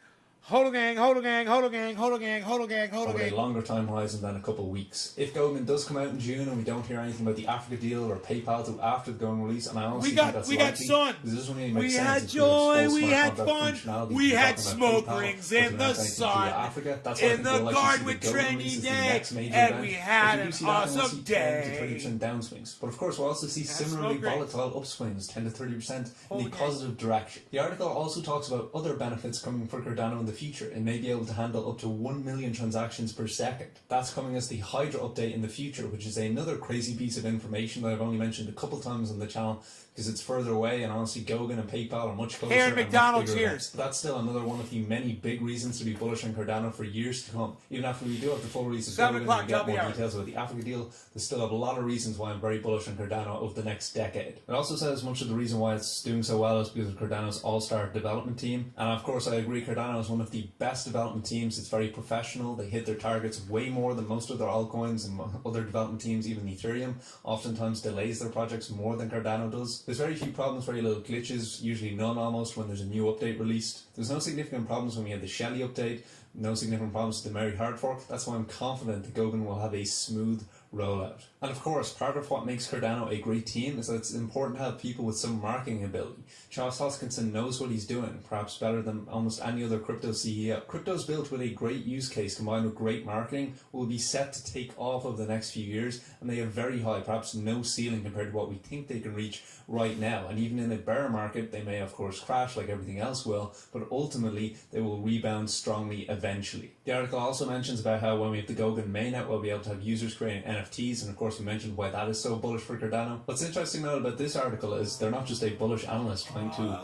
Hodl gang, hodl gang, hodl gang, hodl gang, hodl gang, hodl Over gang. a longer time horizon than a couple of weeks. If Gogan does come out in June and we don't hear anything about the Africa deal or PayPal till after the Gogan release, and I honestly think that's likely, sun. because it doesn't really make We sense had if joy, have we full had smart contract fun, functionality we to had talk about smoke PayPal, rings or to in the announce anything through sun, Africa. That's why I in think the we'll likely garden see with the Gogan Trendy release as the Day, next major and event. we had If you do an see that, then we'll awesome see 10 to day. 30% downswings. But of course, we'll also see similarly smoke rings. volatile upswings, 10 to 30% in Holy the gang. positive direction. The article also talks about other benefits coming for Cardano in the future. It may be able to handle up to 1 million transactions per second. That's coming as the Hydra update in the future, which is another crazy piece of information that I've only mentioned a couple times on the channel because it's further away, and honestly Gogan and PayPal are much closer. Here at and much McDonald's, bigger cheers. events. But that's still another one of the many big reasons to be bullish on Cardano for years to come. Even after we do have the full release of 7 Gogan o'clock, and we get double more hour. details about the Africa deal, there's still a lot of reasons why I'm very bullish on Cardano over the next decade. It also says much of the reason why it's doing so well is because of Cardano's all-star development team, and of course I agree Cardano is one of the best development teams. It's very professional. They hit their targets way more than most other altcoins, and other development teams, even Ethereum, oftentimes delays their projects more than Cardano does. There's very few problems, very little glitches, usually none almost when there's a new update released. There's no significant problems when we had the Shelly update, no significant problems with the Merry Hard Fork. That's why I'm confident that Gogan will have a smooth rollout. And of course, part of what makes Cardano a great team is that it's important to have people with some marketing ability. Charles Hoskinson knows what he's doing, perhaps better than almost any other crypto CEO. Cryptos built with a great use case combined with great marketing will be set to take off over the next few years, and they have very high, perhaps no ceiling compared to what we think they can reach right now. And even in a bear market, they may of course crash like everything else will, but ultimately they will rebound strongly eventually. The article also mentions about how when we have the Gogan mainnet, we'll be able to have users creating NFTs, and of course we mentioned why that is so bullish for Cardano. What's interesting though about this article is they're not just a bullish analyst trying to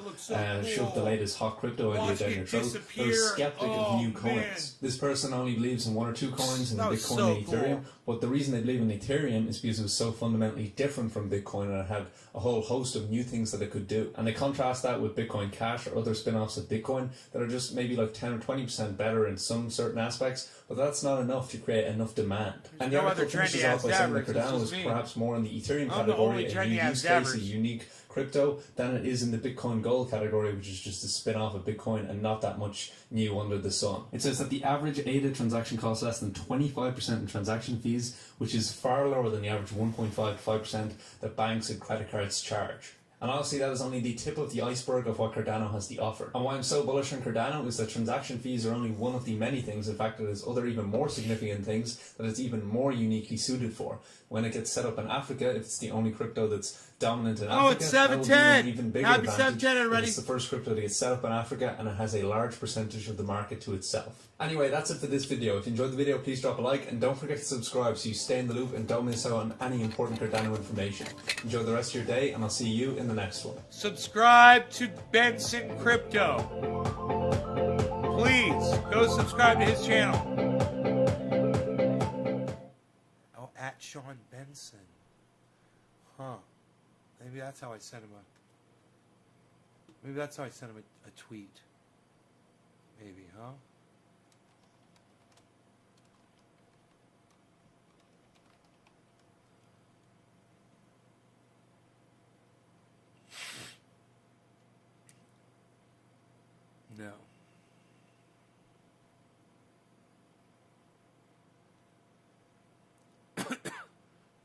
shove the latest hot crypto idea down your throat. They're a skeptic of new coins. This person only believes in one or two coins, in Bitcoin and Ethereum, but the reason they believe in Ethereum is because it was so fundamentally different from Bitcoin and it had a whole host of new things that it could do. And they contrast that with Bitcoin Cash or other spin-offs of Bitcoin that are just maybe like 10 or 20% better in some certain aspects, but that's not enough to create enough demand. And the article finishes off by saying that Cardano is perhaps more in the Ethereum category, a new use case, a unique crypto, than it is in the Bitcoin Gold category, which is just a spin-off of Bitcoin and not that much new under the sun. It says that the average ADA transaction costs less than 25% in transaction fees, which is far lower than the average 1.5 to 5% that banks and credit cards charge. And honestly, that is only the tip of the iceberg of what Cardano has to offer. And why I'm so bullish on Cardano is that transaction fees are only one of the many things. In fact, there's other even more significant things that it's even more uniquely suited for. When it gets set up in Africa, if it's the only crypto that's dominant in Africa, it's that will be 7:10. an even bigger Happy advantage. 7:10 already. It's the first crypto to get set up in Africa, and it has a large percentage of the market to itself. Anyway, that's it for this video. If you enjoyed the video, please drop a like, and don't forget to subscribe so you stay in the loop and don't miss out on any important Cardano information. Enjoy the rest of your day, and I'll see you in the next one. Subscribe to Benson Crypto. Please go subscribe to his channel. Oh, at Sean Benson. Huh. Maybe that's how I sent him a tweet. Maybe, huh? No.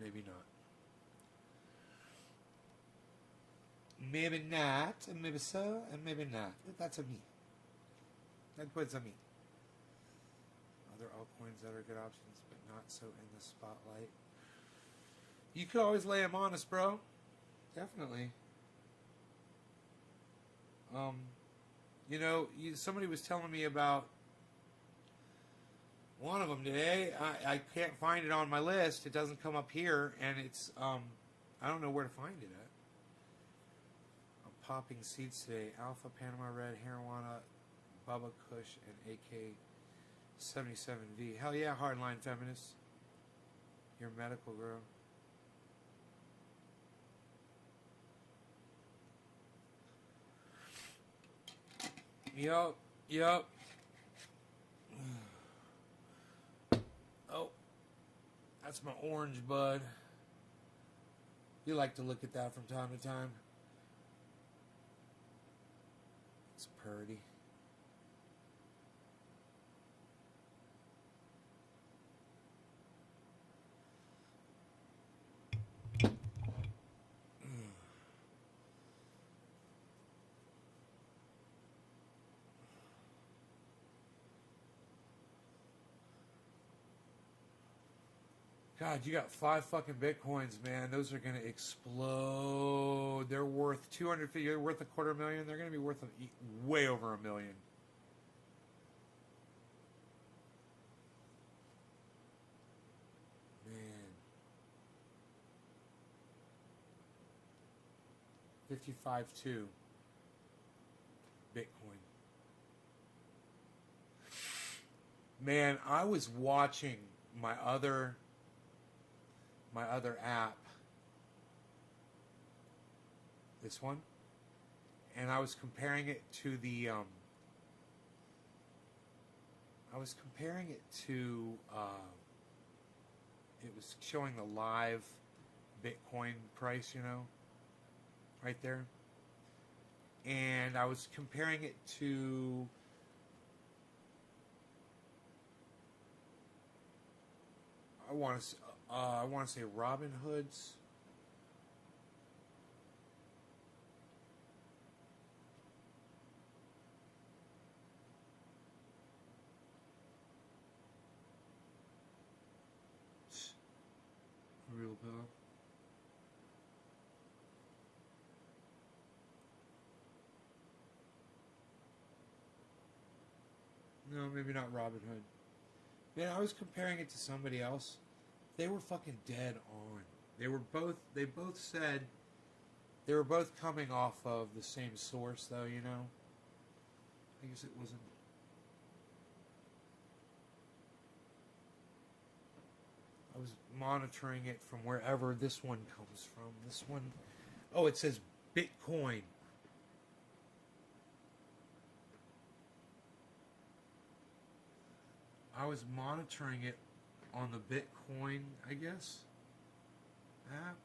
maybe not. Maybe not, and maybe so, and maybe not. That's a me. That's a me. Other altcoins that are good options, but not so in the spotlight. You could always lay them on us, bro. Definitely. Somebody was telling me about one of them today. I can't find it on my list. It doesn't come up here, and it's I don't know where to find it at. I'm popping seeds today. Alpha, Panama Red, Marijuana, Bubba Kush, and AK-77V. Hell yeah, hardline feminists. Your medical girl. Yup. Oh, that's my orange bud. You like to look at that from time to time. It's purty. God, you got 5 fucking Bitcoins, man. Those are going to explode. They're worth 250. You're worth $250,000. They're going to be worth way over $1 million. Man. 55.2 Bitcoin. Man, I was watching my other app, this one, and I was comparing it to the it was showing the live Bitcoin price, right there, and I was comparing it to I want to say Robin Hood's. Real bill. No, maybe not Robin Hood. Man, I was comparing it to somebody else. They were fucking dead on. They both said they were both coming off of the same source, though, I guess it wasn't. I was monitoring it from wherever this one comes from. This one, oh, it says Bitcoin. I was monitoring it on the Bitcoin, I guess, app.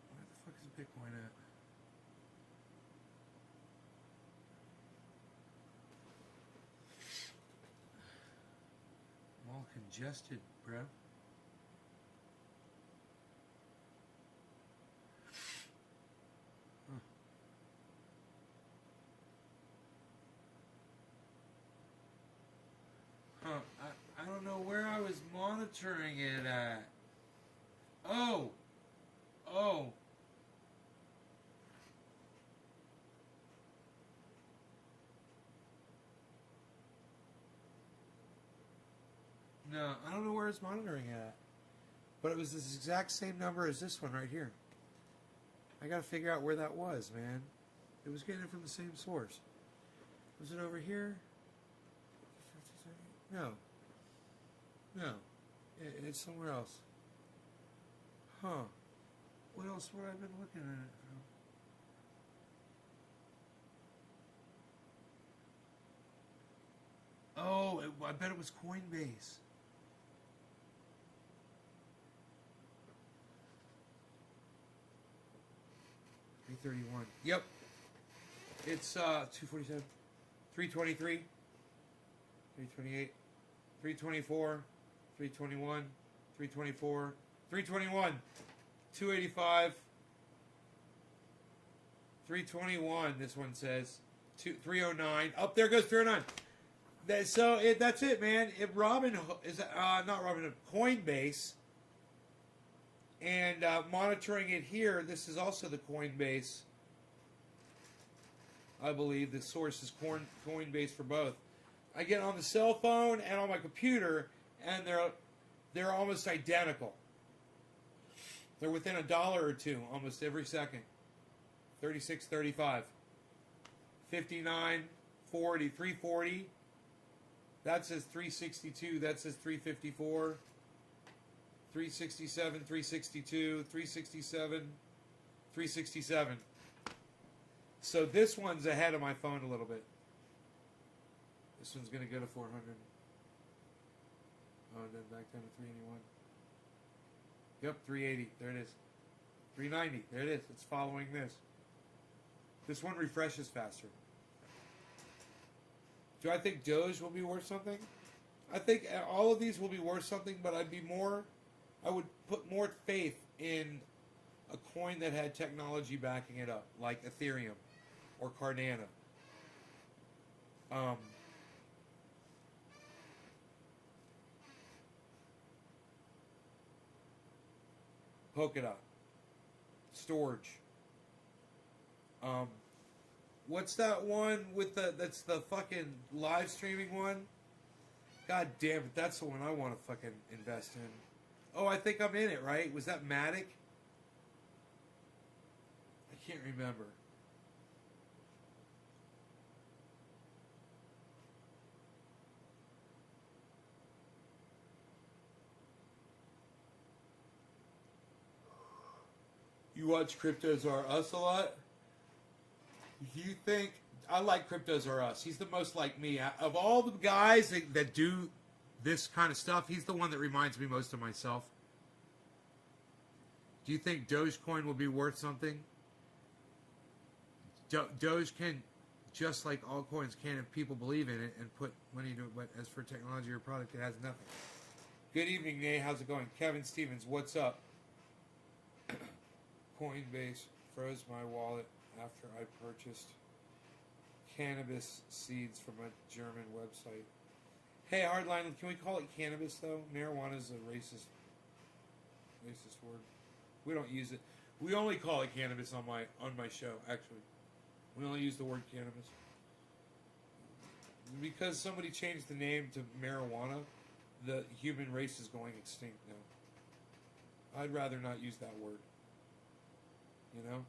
Where the fuck is Bitcoin at? I'm all congested, bro. I don't know where I was monitoring it at. Oh. No, I don't know where it's monitoring it at. But it was this exact same number as this one right here. I gotta figure out where that was, man. It was getting it from the same source. Was it over here? No. It's somewhere else. Huh. What else would I have been looking at it from? Oh, I bet it was Coinbase. $331. Yep. It's 247. 323. 328, 324, 321, 324, 321, 285, 321. This one says 309. Up there goes 309. That's it, man. If Robin is not Robin, Coinbase, and monitoring it here. This is also the Coinbase. I believe the source is Coinbase for both. I get on the cell phone and on my computer, and they're almost identical. They're within $1 or two almost every second. 36, 35, 59, 40, 340. That says 362. That says 354. 367, 362, 367, 367. So this one's ahead of my phone a little bit. This one's going to go to 400. Oh, then back down to 381. Yep, 380. There it is. 390. There it is. It's following this. This one refreshes faster. Do I think Doge will be worth something? I think all of these will be worth something, but I would put more faith in a coin that had technology backing it up, like Ethereum or Cardano. Polkadot. Storage. What's that one with that's the fucking live streaming one? God damn it, that's the one I want to fucking invest in. Oh, I think I'm in it, right? Was that Matic? I can't remember. You watch Cryptos Are Us a lot? You think... I like Cryptos Are Us. He's the most like me. Of all the guys that do this kind of stuff, he's the one that reminds me most of myself. Do you think Dogecoin will be worth something? Doge can, just like all coins can, if people believe in it and put money into it. But as for technology or product, it has nothing. Good evening, Nate. How's it going? Kevin Stevens, what's up? Coinbase froze my wallet after I purchased cannabis seeds from a German website. Hey, Hardline, can we call it cannabis, though? Marijuana is a racist word. We don't use it. We only call it cannabis on my show, actually. We only use the word cannabis. Because somebody changed the name to marijuana, the human race is going extinct now. I'd rather not use that word. You know?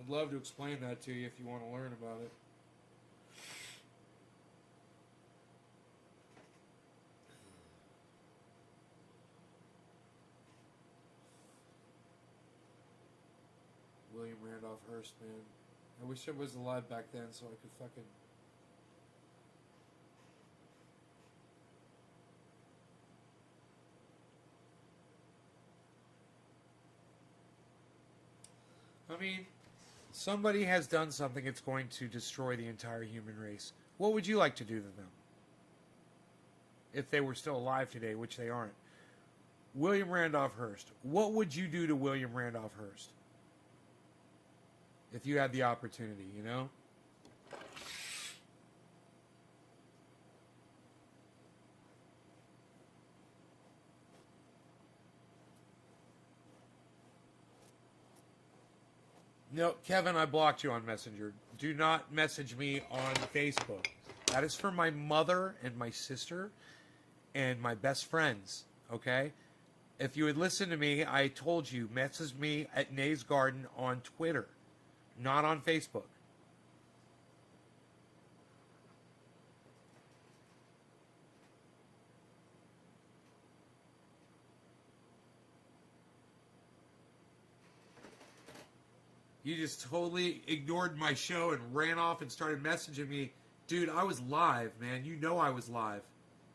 I'd love to explain that to you if you want to learn about it. William Randolph Hearst, man. I wish I was alive back then so I could fucking... I mean, somebody has done something that's going to destroy the entire human race. What would you like to do to them? If they were still alive today, which they aren't. William Randolph Hearst. What would you do to William Randolph Hearst? If you had the opportunity, you know? No, Kevin, I blocked you on Messenger. Do not message me on Facebook. That is for my mother and my sister and my best friends, okay? If you had listened to me, I told you, message me at Nay's Garden on Twitter, not on Facebook. You just totally ignored my show and ran off and started messaging me. Dude, I was live, man. You know I was live.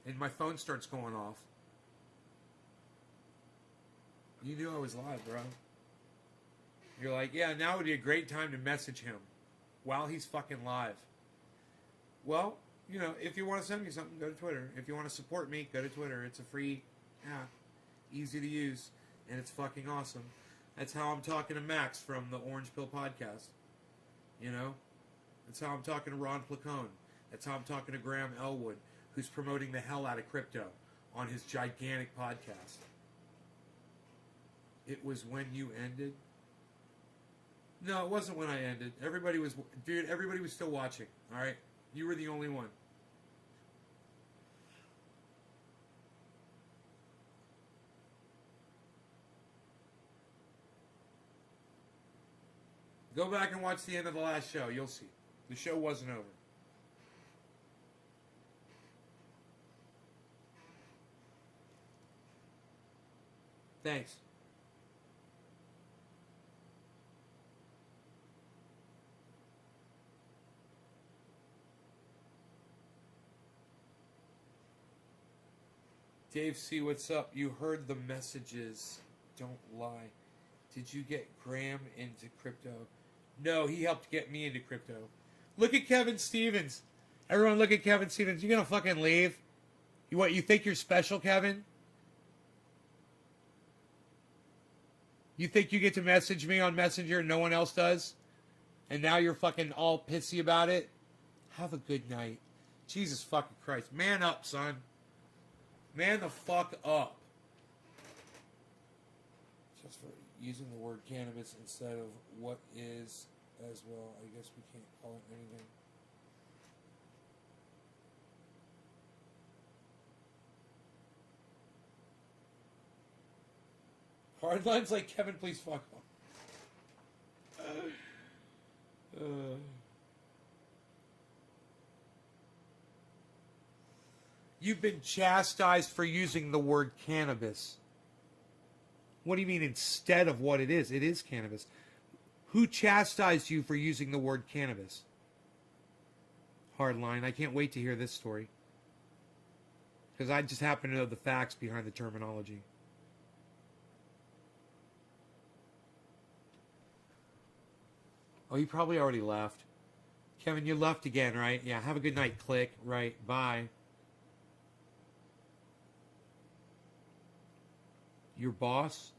And my phone starts going off. You knew I was live, bro. You're like, yeah, now would be a great time to message him. while he's fucking live. Well, you know, if you want to send me something, go to Twitter. If you want to support me, go to Twitter. It's a free app, easy to use, and it's fucking awesome. That's how I'm talking to Max from the Orange Pill podcast. You know? That's how I'm talking to Ron Placone. That's how I'm talking to Graham Elwood, who's promoting the hell out of crypto on his gigantic podcast. It was when you ended? No, it wasn't when I ended. Everybody was still watching, alright? You were the only one. Go back and watch the end of the last show. You'll see. The show wasn't over. Thanks. Dave C., what's up? You heard the messages. Don't lie. Did you get Graham into crypto? No, he helped get me into crypto. Look at Kevin Stevens. Everyone look at Kevin Stevens. You gonna fucking leave? You think you're special, Kevin? You think you get to message me on Messenger and no one else does? And now you're fucking all pissy about it? Have a good night. Jesus fucking Christ. Man up, son. Man the fuck up. Just for using the word cannabis instead of what is as well. I guess we can't call it anything. Hardlines like Kevin, please fuck off. You've been chastised for using the word cannabis. What do you mean instead of what it is? It is cannabis. Who chastised you for using the word cannabis? Hardline. I can't wait to hear this story. Because I just happen to know the facts behind the terminology. Oh, you probably already left. Kevin, you left again, right? Yeah, have a good night, click. Right, bye. Your boss?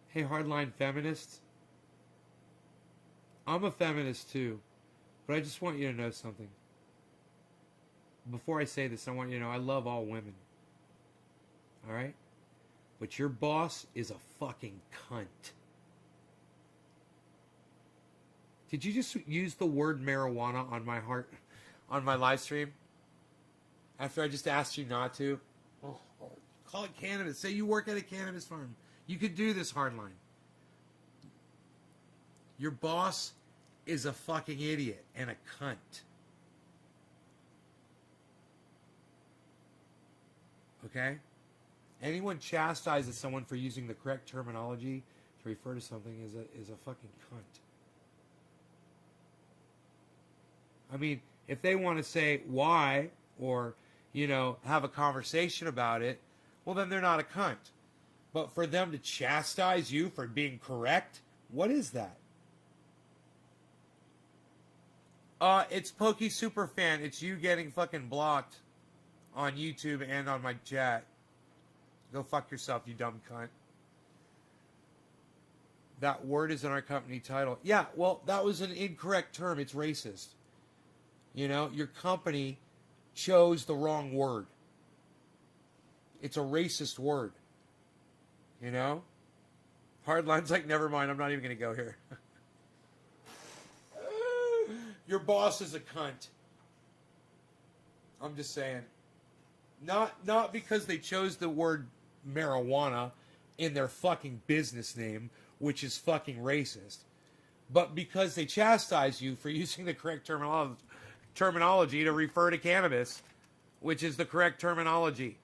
Hey, hardline feminists. I'm a feminist too, but I just want you to know something. Before I say this, I want you to know I love all women. Alright? But your boss is a fucking cunt. Did you just use the word marijuana on my live stream? After I just asked you not to? Oh, call it cannabis. Say you work at a cannabis farm. You could do this, hardline. Your boss is a fucking idiot and a cunt. Okay? Anyone chastises someone for using the correct terminology to refer to something is a fucking cunt. I mean, if they want to say why or, have a conversation about it, well, then they're not a cunt. But for them to chastise you for being correct, what is that? It's Pokey Superfan. It's you getting fucking blocked on YouTube and on my chat. Go fuck yourself, you dumb cunt. That word is in our company title. Yeah, well, that was an incorrect term. It's racist. Your company chose the wrong word. It's a racist word. Hardline's like, never mind, I'm not even going to go here. Your boss is a cunt. I'm just saying. Not because they chose the word marijuana in their fucking business name, which is fucking racist, but because they chastise you for using the correct terminology to refer to cannabis, which is the correct terminology.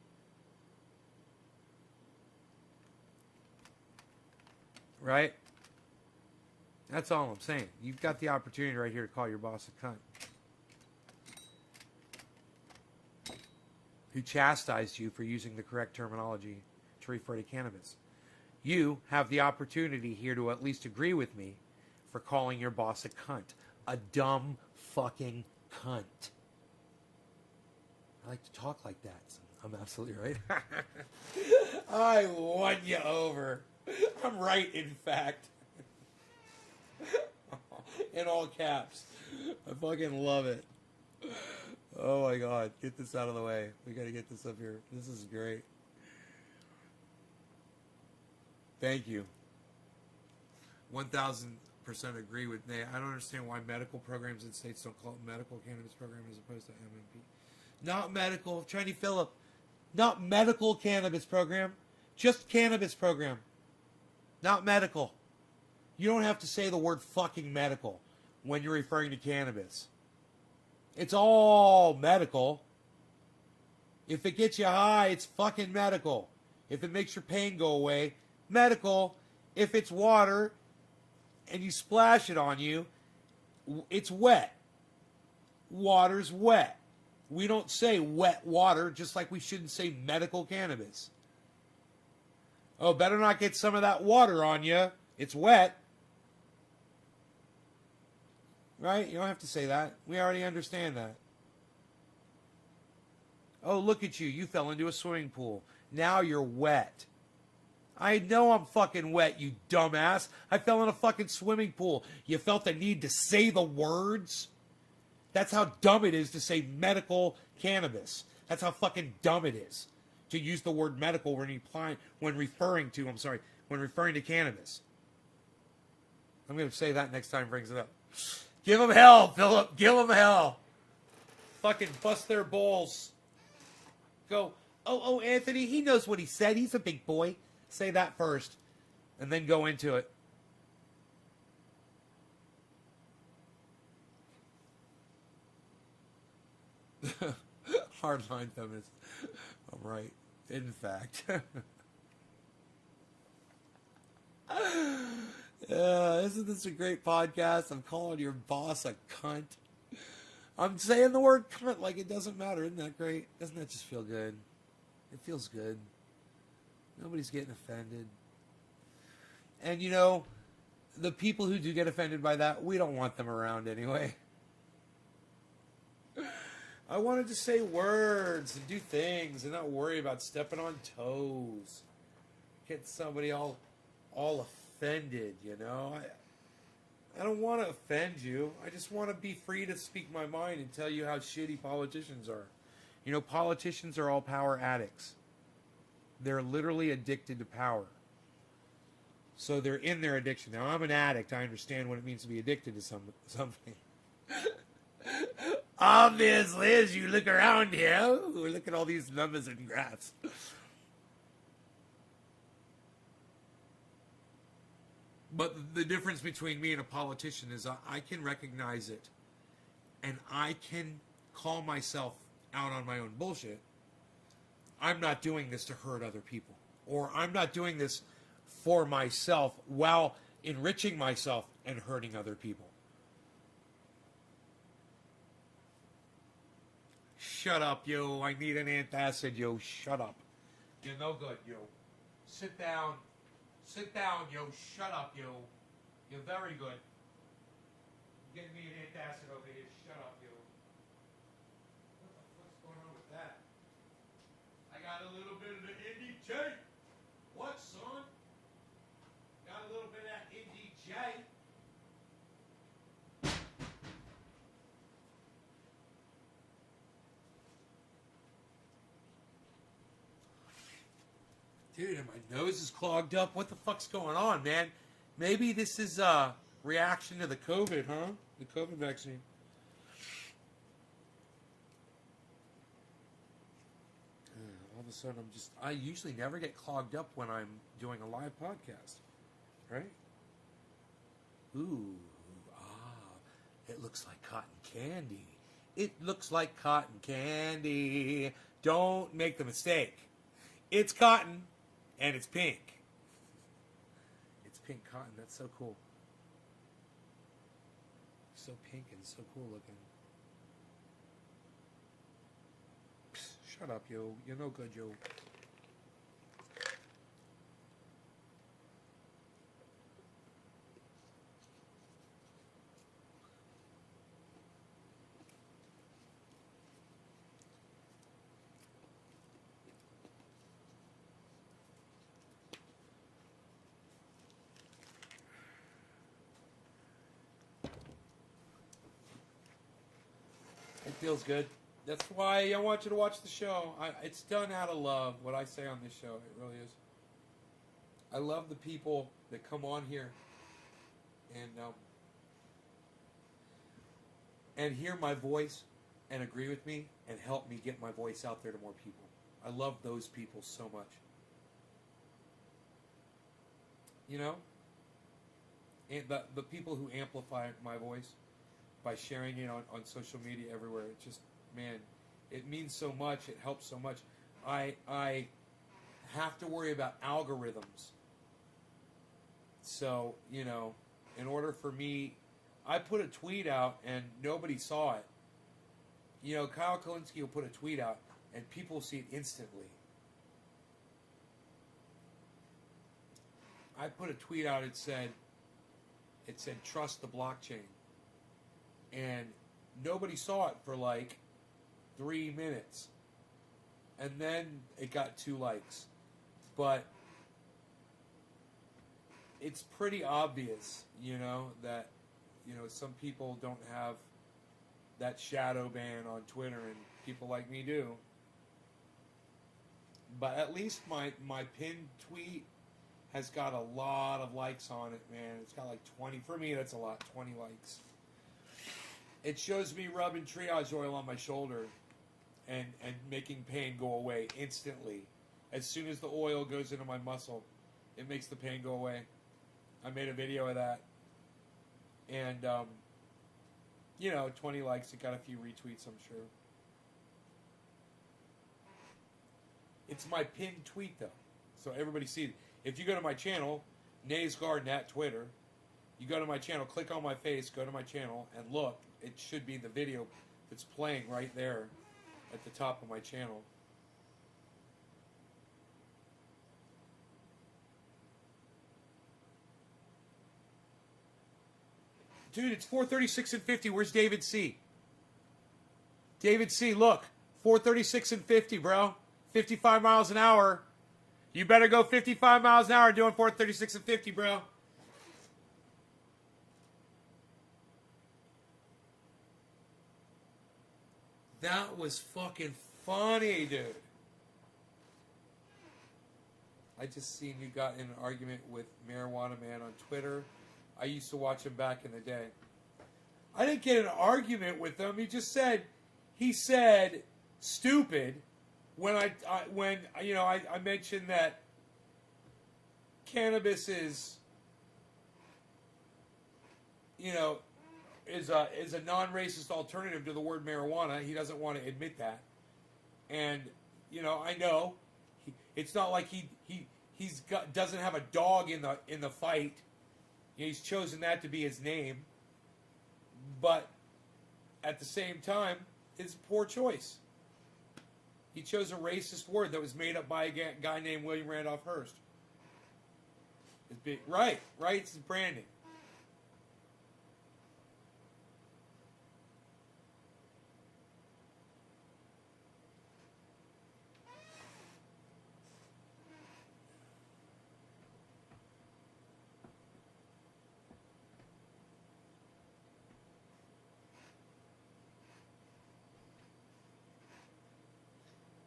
Right? That's all I'm saying. You've got the opportunity right here to call your boss a cunt. Who chastised you for using the correct terminology to refer to cannabis. You have the opportunity here to at least agree with me for calling your boss a cunt. A dumb fucking cunt. I like to talk like that. So I'm absolutely right. I won you over. I'm right, in fact. In all caps. I fucking love it. Oh my god. Get this out of the way. We gotta get this up here. This is great. Thank you. 1000% agree with Nate. I don't understand why medical programs in states don't call it medical cannabis program as opposed to MMP. Not medical. Chinese Phillip. Not medical cannabis program. Just cannabis program. Not medical. You don't have to say the word fucking medical when you're referring to cannabis. It's all medical. If it gets you high, it's fucking medical. If it makes your pain go away, medical. If it's water and you splash it on you, it's wet. Water's wet. We don't say wet water, just like we shouldn't say medical cannabis. Oh, better not get some of that water on you. It's wet. Right? You don't have to say that. We already understand that. Oh, look at you. You fell into a swimming pool. Now you're wet. I know I'm fucking wet, you dumbass. I fell in a fucking swimming pool. You felt the need to say the words? That's how dumb it is to say medical cannabis. That's how fucking dumb it is to use the word medical when referring to cannabis. I'm going to say that next time he brings it up. Give them hell, Philip. Give them hell. Fucking bust their balls. Go, oh, Anthony, he knows what he said. He's a big boy. Say that first, and then go into it. Hardline feminist. I'm right. In fact. Isn't this a great podcast? I'm calling your boss a cunt. I'm saying the word cunt like it doesn't matter. Isn't that great? Doesn't that just feel good? It feels good. Nobody's getting offended. And you know, the people who do get offended by that, we don't want them around anyway. I wanted to say words and do things and not worry about stepping on toes. Get somebody all offended, you know? I don't want to offend you. I just want to be free to speak my mind and tell you how shitty politicians are. You know, politicians are all power addicts. They're literally addicted to power. So they're in their addiction. Now, I'm an addict. I understand what it means to be addicted to something. Obviously, as you look around here, we look at all these numbers and graphs. But the difference between me and a politician is I can recognize it. And I can call myself out on my own bullshit. I'm not doing this to hurt other people. Or I'm not doing this for myself while enriching myself and hurting other people. Shut up, yo. I need an antacid, yo. Shut up. You're no good, yo. Sit down. Sit down, yo. Shut up, yo. You're very good. Get me an antacid over here. Shut up, yo. What the fuck's going on with that? I got a little bit of the indie J. What, son? Got a little bit of that indie J. Dude, and my nose is clogged up. What the fuck's going on, man? Maybe this is a reaction to the COVID, huh? The COVID vaccine. All of a sudden, I usually never get clogged up when I'm doing a live podcast. Right? Ooh, it looks like cotton candy. It looks like cotton candy. Don't make the mistake. It's cotton. And it's pink. It's pink cotton. That's so cool. So pink and so cool looking. Psst, shut up, yo. You're no good, yo. feels good. That's why I want you to watch the show. It's done out of love, what I say on this show. It really is. I love the people that come on here and hear my voice and agree with me and help me get my voice out there to more people. I love those people so much. You know? And the people who amplify my voice by sharing it on social media everywhere. It just, man, it means so much. It helps so much. I have to worry about algorithms. So, you know, in order for me, I put a tweet out and nobody saw it. You know, Kyle Kalinske will put a tweet out and people see it instantly. I put a tweet out, it said trust the blockchain. And nobody saw it for like 3 minutes. And then it got 2 likes. But it's pretty obvious, you know, that, you know, some people don't have that shadow ban on Twitter and people like me do. But at least my pinned tweet has got a lot of likes on it, man. It's got like 20. For me, that's a lot, 20 likes. It shows me rubbing triage oil on my shoulder and making pain go away instantly. As soon as the oil goes into my muscle, it makes the pain go away. I made a video of that. And, you know, 20 likes. It got a few retweets, I'm sure. It's my pinned tweet, though. So everybody sees it. If you go to my channel, Nays Garden at Twitter, you go to my channel, click on my face, go to my channel, and look. It should be the video that's playing right there at the top of my channel. Dude, it's 4:36 and 50. Where's David C? David C, look. 4:36 and 50, bro. 55 miles an hour. You better go 55 miles an hour doing 4:36 and 50, bro. That was fucking funny, dude. I just seen you got in an argument with Marijuana Man on Twitter. I used to watch him back in the day. I didn't get in an argument with him. He said stupid when I mentioned that cannabis is, you know, is a non-racist alternative to the word marijuana. He doesn't want to admit that, and you know, I know it's not like doesn't have a dog in the fight. He's chosen that to be his name, but at the same time, it's a poor choice. He chose a racist word that was made up by a guy named William Randolph Hearst. Right, it's branding.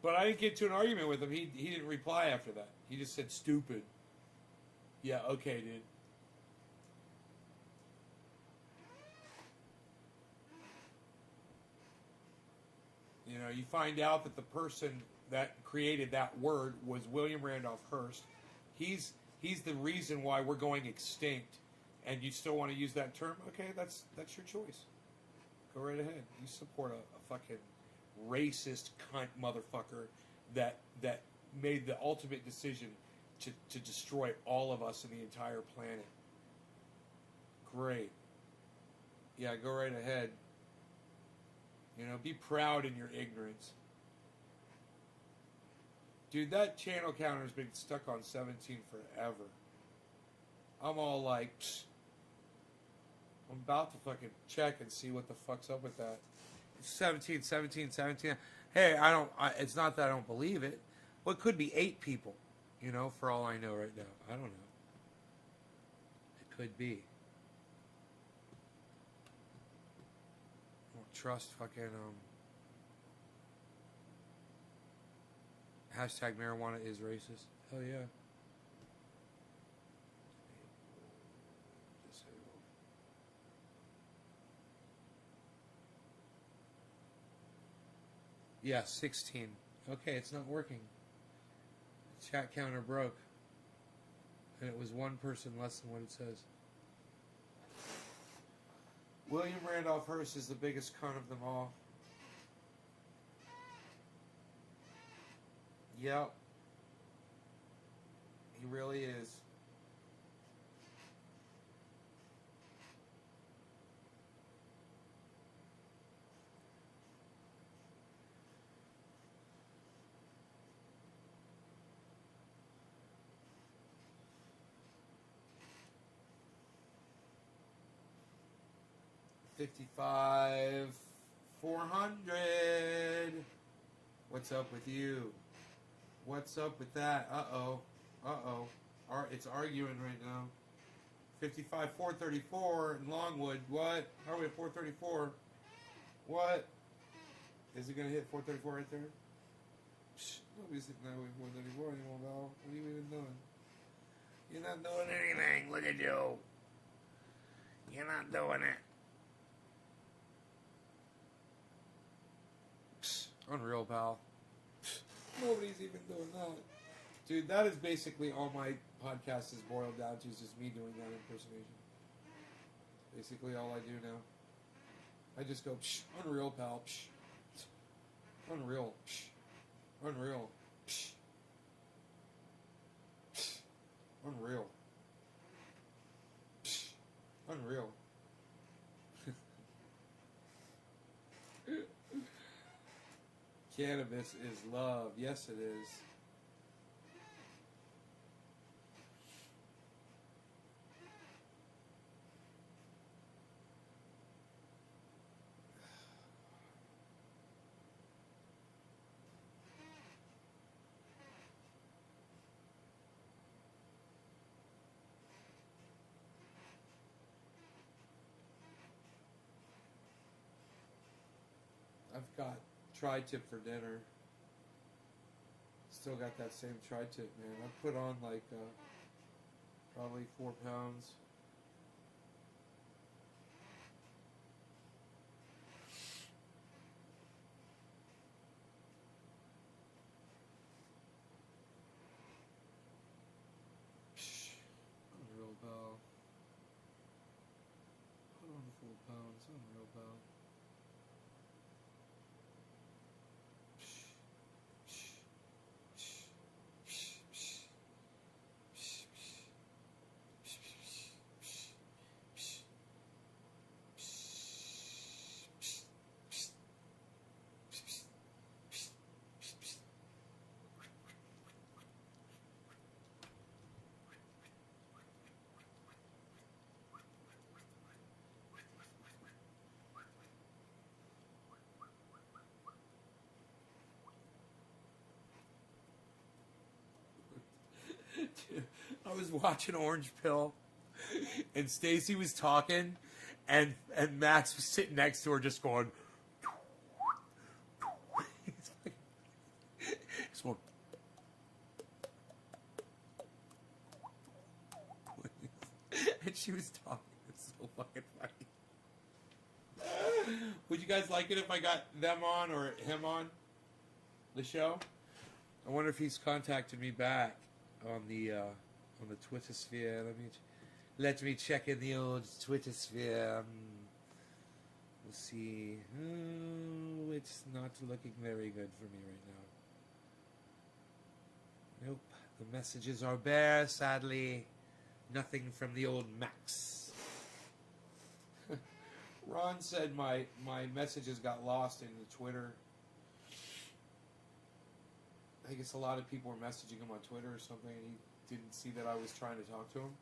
But I didn't get into an argument with him. He didn't reply after that. He just said stupid. Yeah, okay, dude. You know, you find out that the person that created that word was William Randolph Hearst. He's the reason why we're going extinct, and you still want to use that term? Okay, that's your choice. Go right ahead. You support a fucking racist cunt motherfucker that made the ultimate decision to destroy all of us and the entire planet. Great. Yeah, go right ahead. You know, be proud in your ignorance. Dude, that channel counter's been stuck on 17 forever. I'm all like, psst. I'm about to fucking check and see what the fuck's up with that. 17. Hey, it's not that I don't believe it. Well, it could be 8 people, you know, for all I know right now. I don't know. It could be. I don't trust fucking, Hashtag marijuana is racist. Hell yeah. Yeah, 16. Okay, it's not working. The chat counter broke. And it was one person less than what it says. William Randolph Hearst is the biggest cunt of them all. Yep. He really is. $55,400. What's up with you? What's up with that? Uh-oh. Uh-oh. It's arguing right now. 55,434 in Longwood. What? How are we at 434? What? Is it going to hit 434 right there? Psh, nobody's hitting that way 434 anymore, Val. What are you even doing? You're not doing anything. Look at you. You're not doing it. Psh, unreal, pal. Psh, nobody's even doing that. Dude, that is basically all my podcast is boiled down to, is just me doing that impersonation. Basically all I do now. I just go, psh, unreal, pal, psh. Unreal, psh. Unreal, psh. Psh. Unreal. Psh. Unreal. Cannabis is love. Yes, it is. I've got tri-tip for dinner. Still got that same tri-tip, man. I put on like probably 4 pounds. Psh, unreal, pal. Put on 4 pounds. Unreal, pal. Dude, I was watching Orange Pill, and Stacy was talking, and Max was sitting next to her, just going. He's going. And she was talking. It's so fucking funny. Would you guys like it if I got them on or him on the show? I wonder if he's contacted me back on the Twitter sphere. Let me check in the old Twitter sphere. We'll see. Oh, it's not looking very good for me right now. Nope. The messages are bare, sadly. Nothing from the old Max. Ron said my messages got lost in the Twitter. I guess a lot of people were messaging him on Twitter or something, and he didn't see that I was trying to talk to him.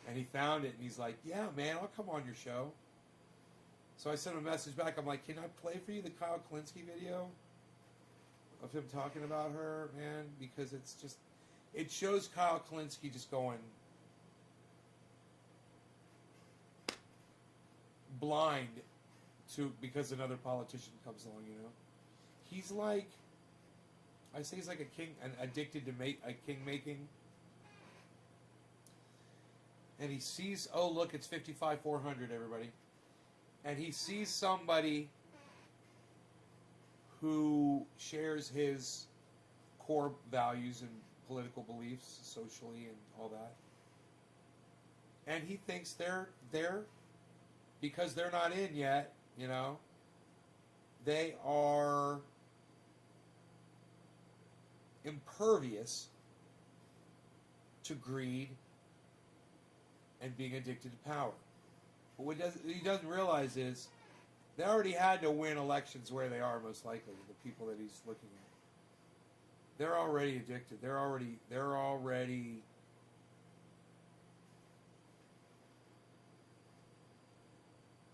And he found it, and he's like, yeah, man, I'll come on your show. So I sent him a message back. I'm like, can I play for you the Kyle Klinsky video of him talking about her, man? Because it's just, it shows Kyle Klinsky just going blind because another politician comes along, you know? He's like I say he's like a king, addicted to a king making. And he sees, oh look, it's 55,400, everybody. And he sees somebody who shares his core values and political beliefs, socially and all that. And he thinks they're because they're not in yet, you know, they are impervious to greed and being addicted to power. But what he doesn't realize is they already had to win elections where they are, most likely, the people that he's looking at. They're already addicted. They're already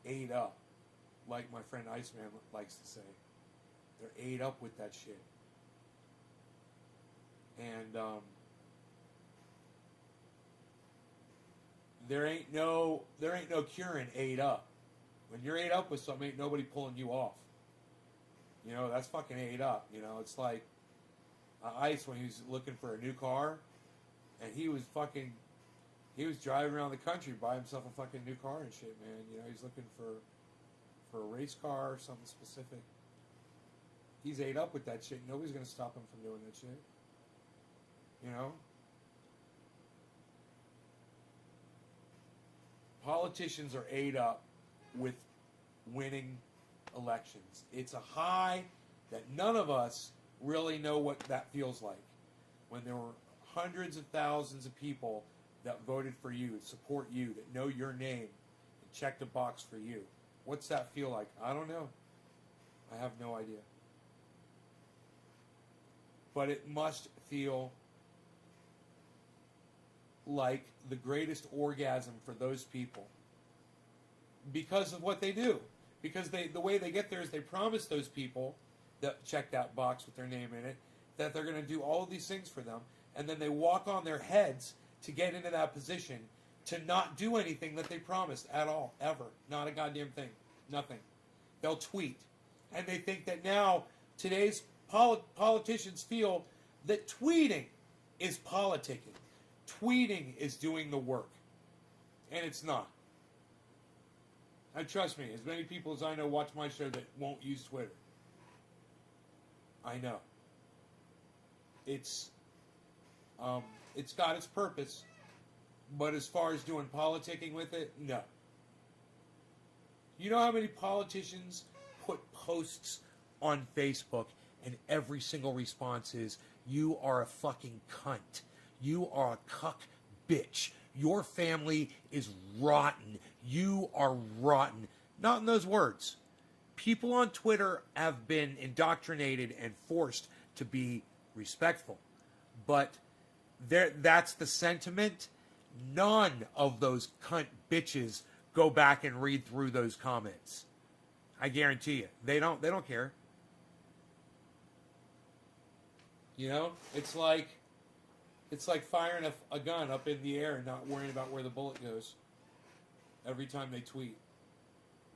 ate up, like my friend Iceman likes to say. They're ate up with that shit. And there ain't no curing ate up. When you're ate up with something, ain't nobody pulling you off. You know, that's fucking ate up. You know, it's like Ice when he was looking for a new car, and he was driving around the country, buy himself a fucking new car and shit, man. You know, he's looking for a race car or something specific. He's ate up with that shit. Nobody's gonna stop him from doing that shit. You know? Politicians are ate up with winning elections. It's a high that none of us really know what that feels like. When there were hundreds of thousands of people that voted for you, support you, that know your name, and checked a box for you. What's that feel like? I don't know. I have no idea. But it must feel like the greatest orgasm for those people because of what they do. Because the way they get there is they promise those people that check that box with their name in it that they're going to do all of these things for them, and then they walk on their heads to get into that position to not do anything that they promised at all, ever. Not a goddamn thing. Nothing. They'll tweet. And they think that now today's politicians feel that tweeting is politicking. Tweeting is doing the work. And it's not. And trust me, as many people as I know watch my show that won't use Twitter. I know. It's got its purpose, but as far as doing politicking with it, no. You know how many politicians put posts on Facebook and every single response is, "You are a fucking cunt. You are a cuck bitch. Your family is rotten. You are rotten." Not in those words. People on Twitter have been indoctrinated and forced to be respectful. But that's the sentiment. None of those cunt bitches go back and read through those comments. I guarantee you. They don't care. You know? It's like firing a gun up in the air and not worrying about where the bullet goes every time they tweet.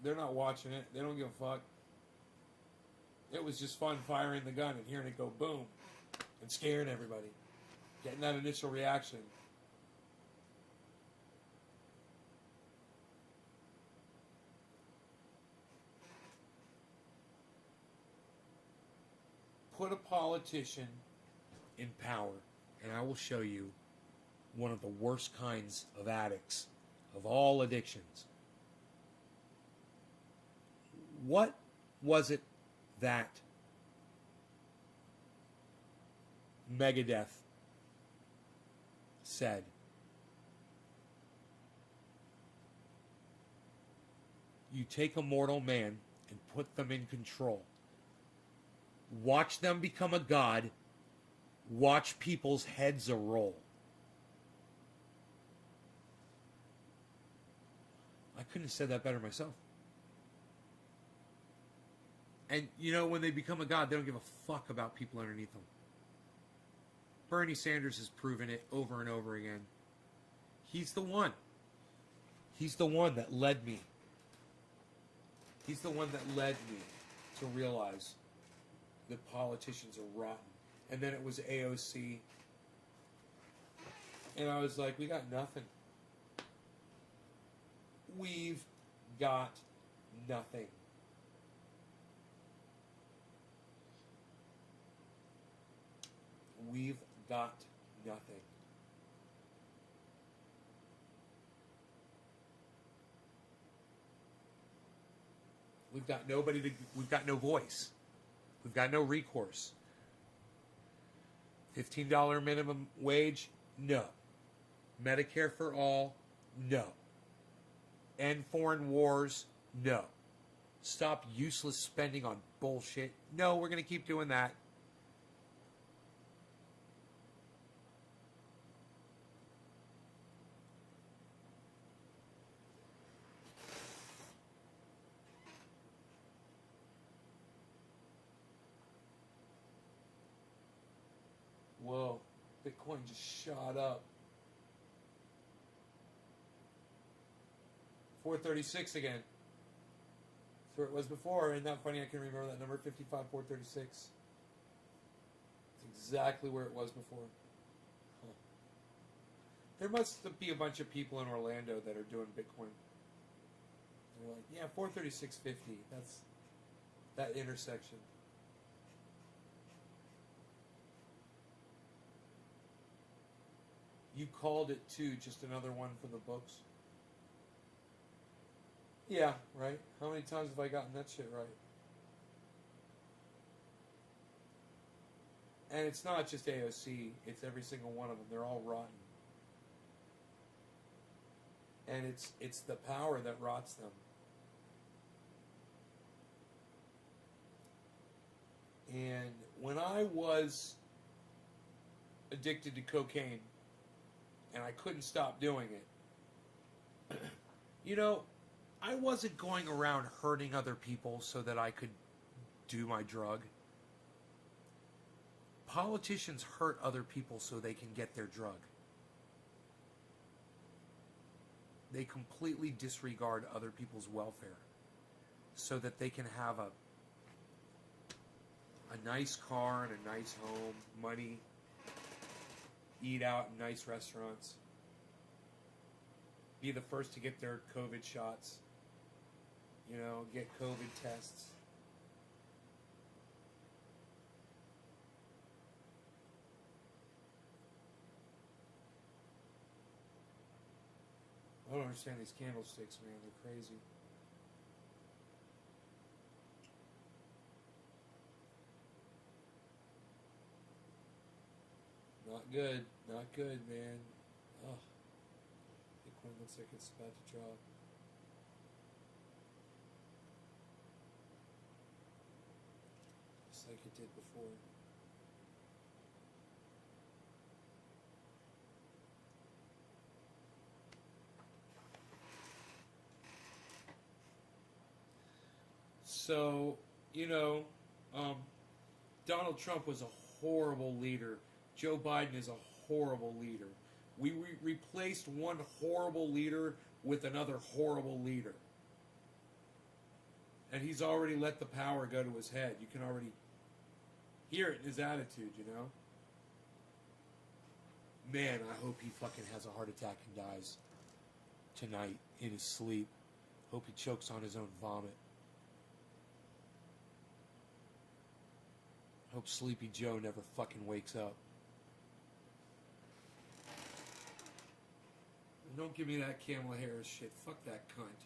They're not watching it. They don't give a fuck. It was just fun firing the gun and hearing it go boom and scaring everybody. Getting that initial reaction. Put a politician in power, and I will show you one of the worst kinds of addicts of all addictions. What was it that Megadeth said? You take a mortal man and put them in control. Watch them become a god. Watch people's heads a-roll. I couldn't have said that better myself. And, you know, when they become a god, they don't give a fuck about people underneath them. Bernie Sanders has proven it over and over again. He's the one. He's the one that led me. He's the one that led me to realize that politicians are rotten and then it was AOC. And I was like, we got nothing. We've got nothing. We've got nothing. We've got nobody to, we've got no voice. We've got no recourse. $15 minimum wage? No. Medicare for all? No. End foreign wars? No. Stop useless spending on bullshit? No, we're going to keep doing that. Whoa, Bitcoin just shot up. 436 again. That's where it was before. Isn't that funny? I can remember that number, 55,436. It's exactly where it was before. Huh. There must be a bunch of people in Orlando that are doing Bitcoin. They're like, yeah, 436.50. That's that intersection. You called it too, just another one for the books. Yeah, right? How many times have I gotten that shit right? And it's not just AOC, it's every single one of them. They're all rotten. And it's the power that rots them. And when I was addicted to cocaine, and I couldn't stop doing it, you know, I wasn't going around hurting other people so that I could do my drug. Politicians hurt other people so they can get their drug. They completely disregard other people's welfare so that they can have a nice car and a nice home, money, eat out in nice restaurants, be the first to get their COVID shots, you know, get COVID tests. I don't understand these candlesticks, man. They're crazy. Not good. Not good, man. Ugh. Bitcoin looks like it's about to drop. Just like it did before. So, you know, Donald Trump was a horrible leader. Joe Biden is a horrible leader. We replaced one horrible leader with another horrible leader. And he's already let the power go to his head. You can already hear it in his attitude, you know? Man, I hope he fucking has a heart attack and dies tonight in his sleep. Hope he chokes on his own vomit. Hope Sleepy Joe never fucking wakes up. And don't give me that Kamala Harris shit. Fuck that cunt.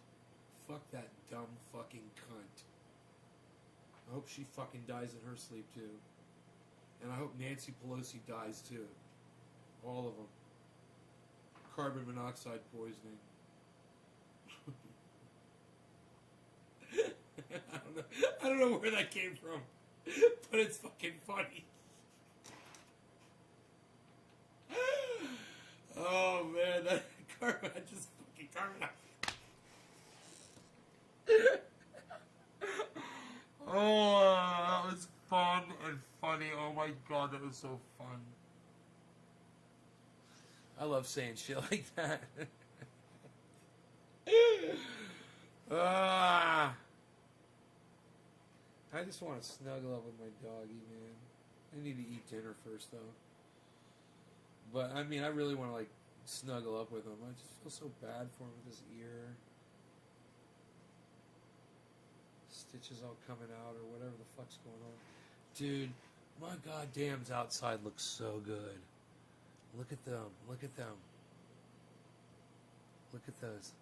Fuck that dumb fucking cunt. I hope she fucking dies in her sleep too. And I hope Nancy Pelosi dies too. All of them. Carbon monoxide poisoning. I don't know where that came from. But it's fucking funny. Oh man, that carbon, I just fucking carbon. Oh, that was fun and funny. Oh my god, that was so fun. I love saying shit like that. Ah. I just want to snuggle up with my doggy, man. I need to eat dinner first, though. But, I mean, I really want to, like, snuggle up with him. I just feel so bad for him with his ear. Stitches all coming out or whatever the fuck's going on. Dude, my goddamns outside looks so good. Look at them. Look at them. Look at those.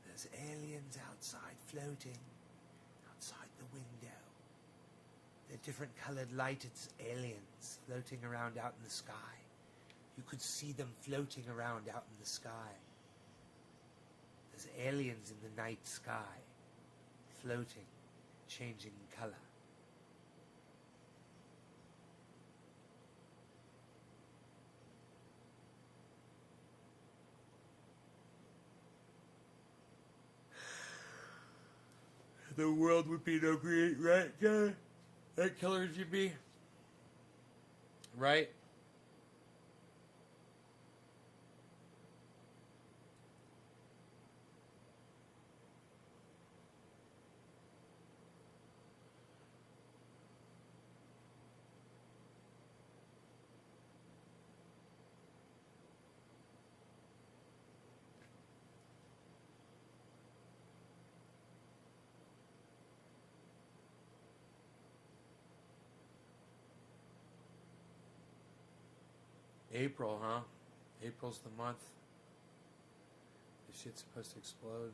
There's aliens outside floating. Outside the window. They're different colored lighted aliens floating around out in the sky. You could see them floating around out in the sky. There's aliens in the night sky. Floating. Changing color. The world would be no great, right, guy? That color would you be? Right? April, huh? April's the month. This shit's supposed to explode.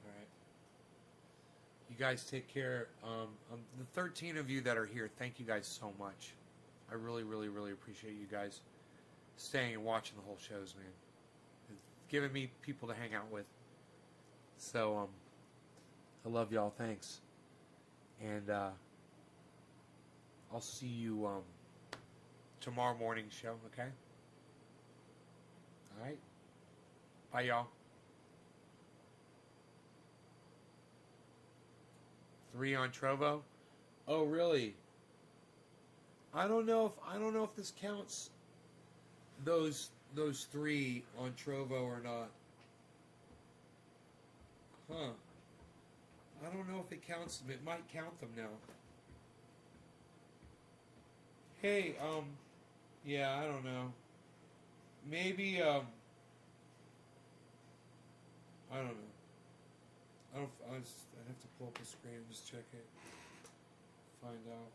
Alright. You guys take care. The 13 of you that are here, thank you guys so much. I really, really, really appreciate you guys staying and watching the whole shows, man. It's giving me people to hang out with. So, I love y'all. Thanks. And, I'll see you tomorrow morning show, okay? Alright? Bye, y'all. 3 on Trovo? Oh, really? I don't know if this counts those 3 on Trovo or not. Huh. I don't know if it counts them. It might count them now. Hey, yeah, I don't know. Maybe, I don't know. I have to pull up the screen and just check it. Find out.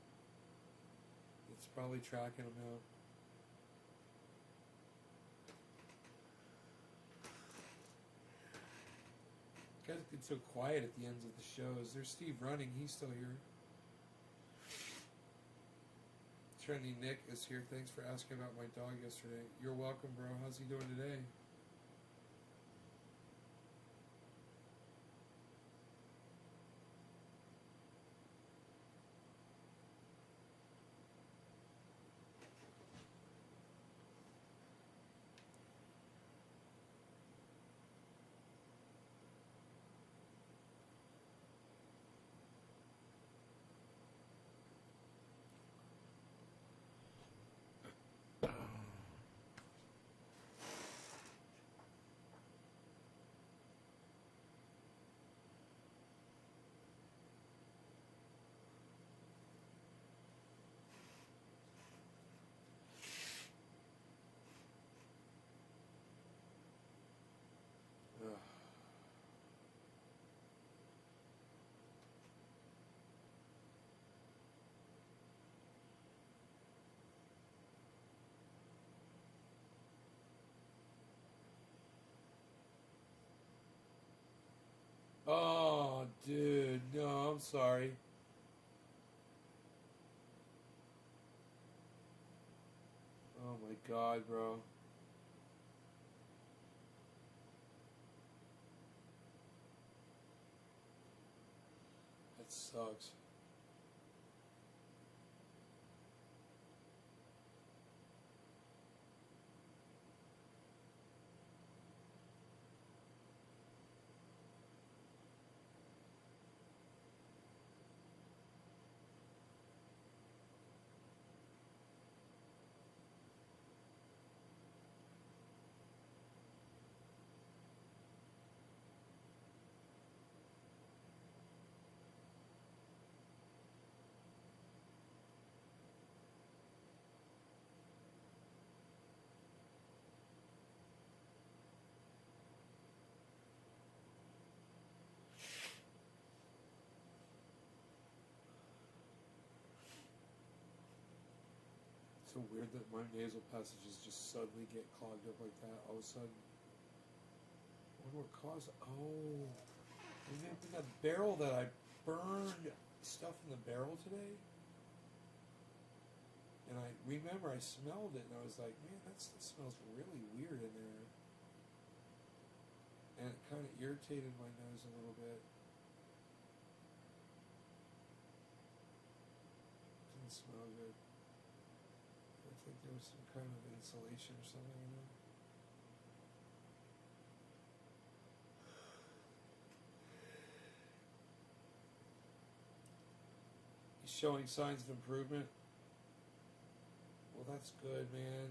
It's probably tracking them now. You guys get so quiet at the ends of the shows. There's Steve running. He's still here. Trendy Nick is here. Thanks for asking about my dog yesterday. You're welcome, bro. How's he doing today? Oh, dude, no, I'm sorry. Oh my god, bro. That sucks. So weird that my nasal passages just suddenly get clogged up like that all of a sudden. I wonder what caused it. Oh, maybe in that barrel that I burned stuff in the barrel today. And I remember I smelled it and I was like, man, that smells really weird in there. And it kind of irritated my nose a little bit. Didn't smell good. I think there was some kind of insulation or something in there. He's showing signs of improvement. Well, that's good, man.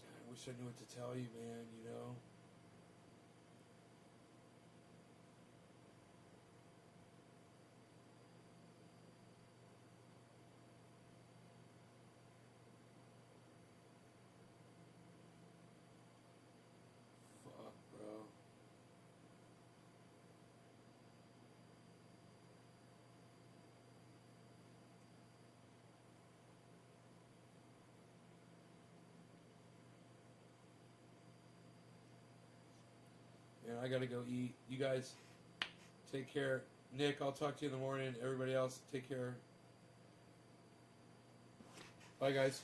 I wish I knew what to tell you, man, you know? Fuck, bro. Man, I gotta go eat. You guys, take care. Nick, I'll talk to you in the morning. Everybody else, take care. Bye, guys.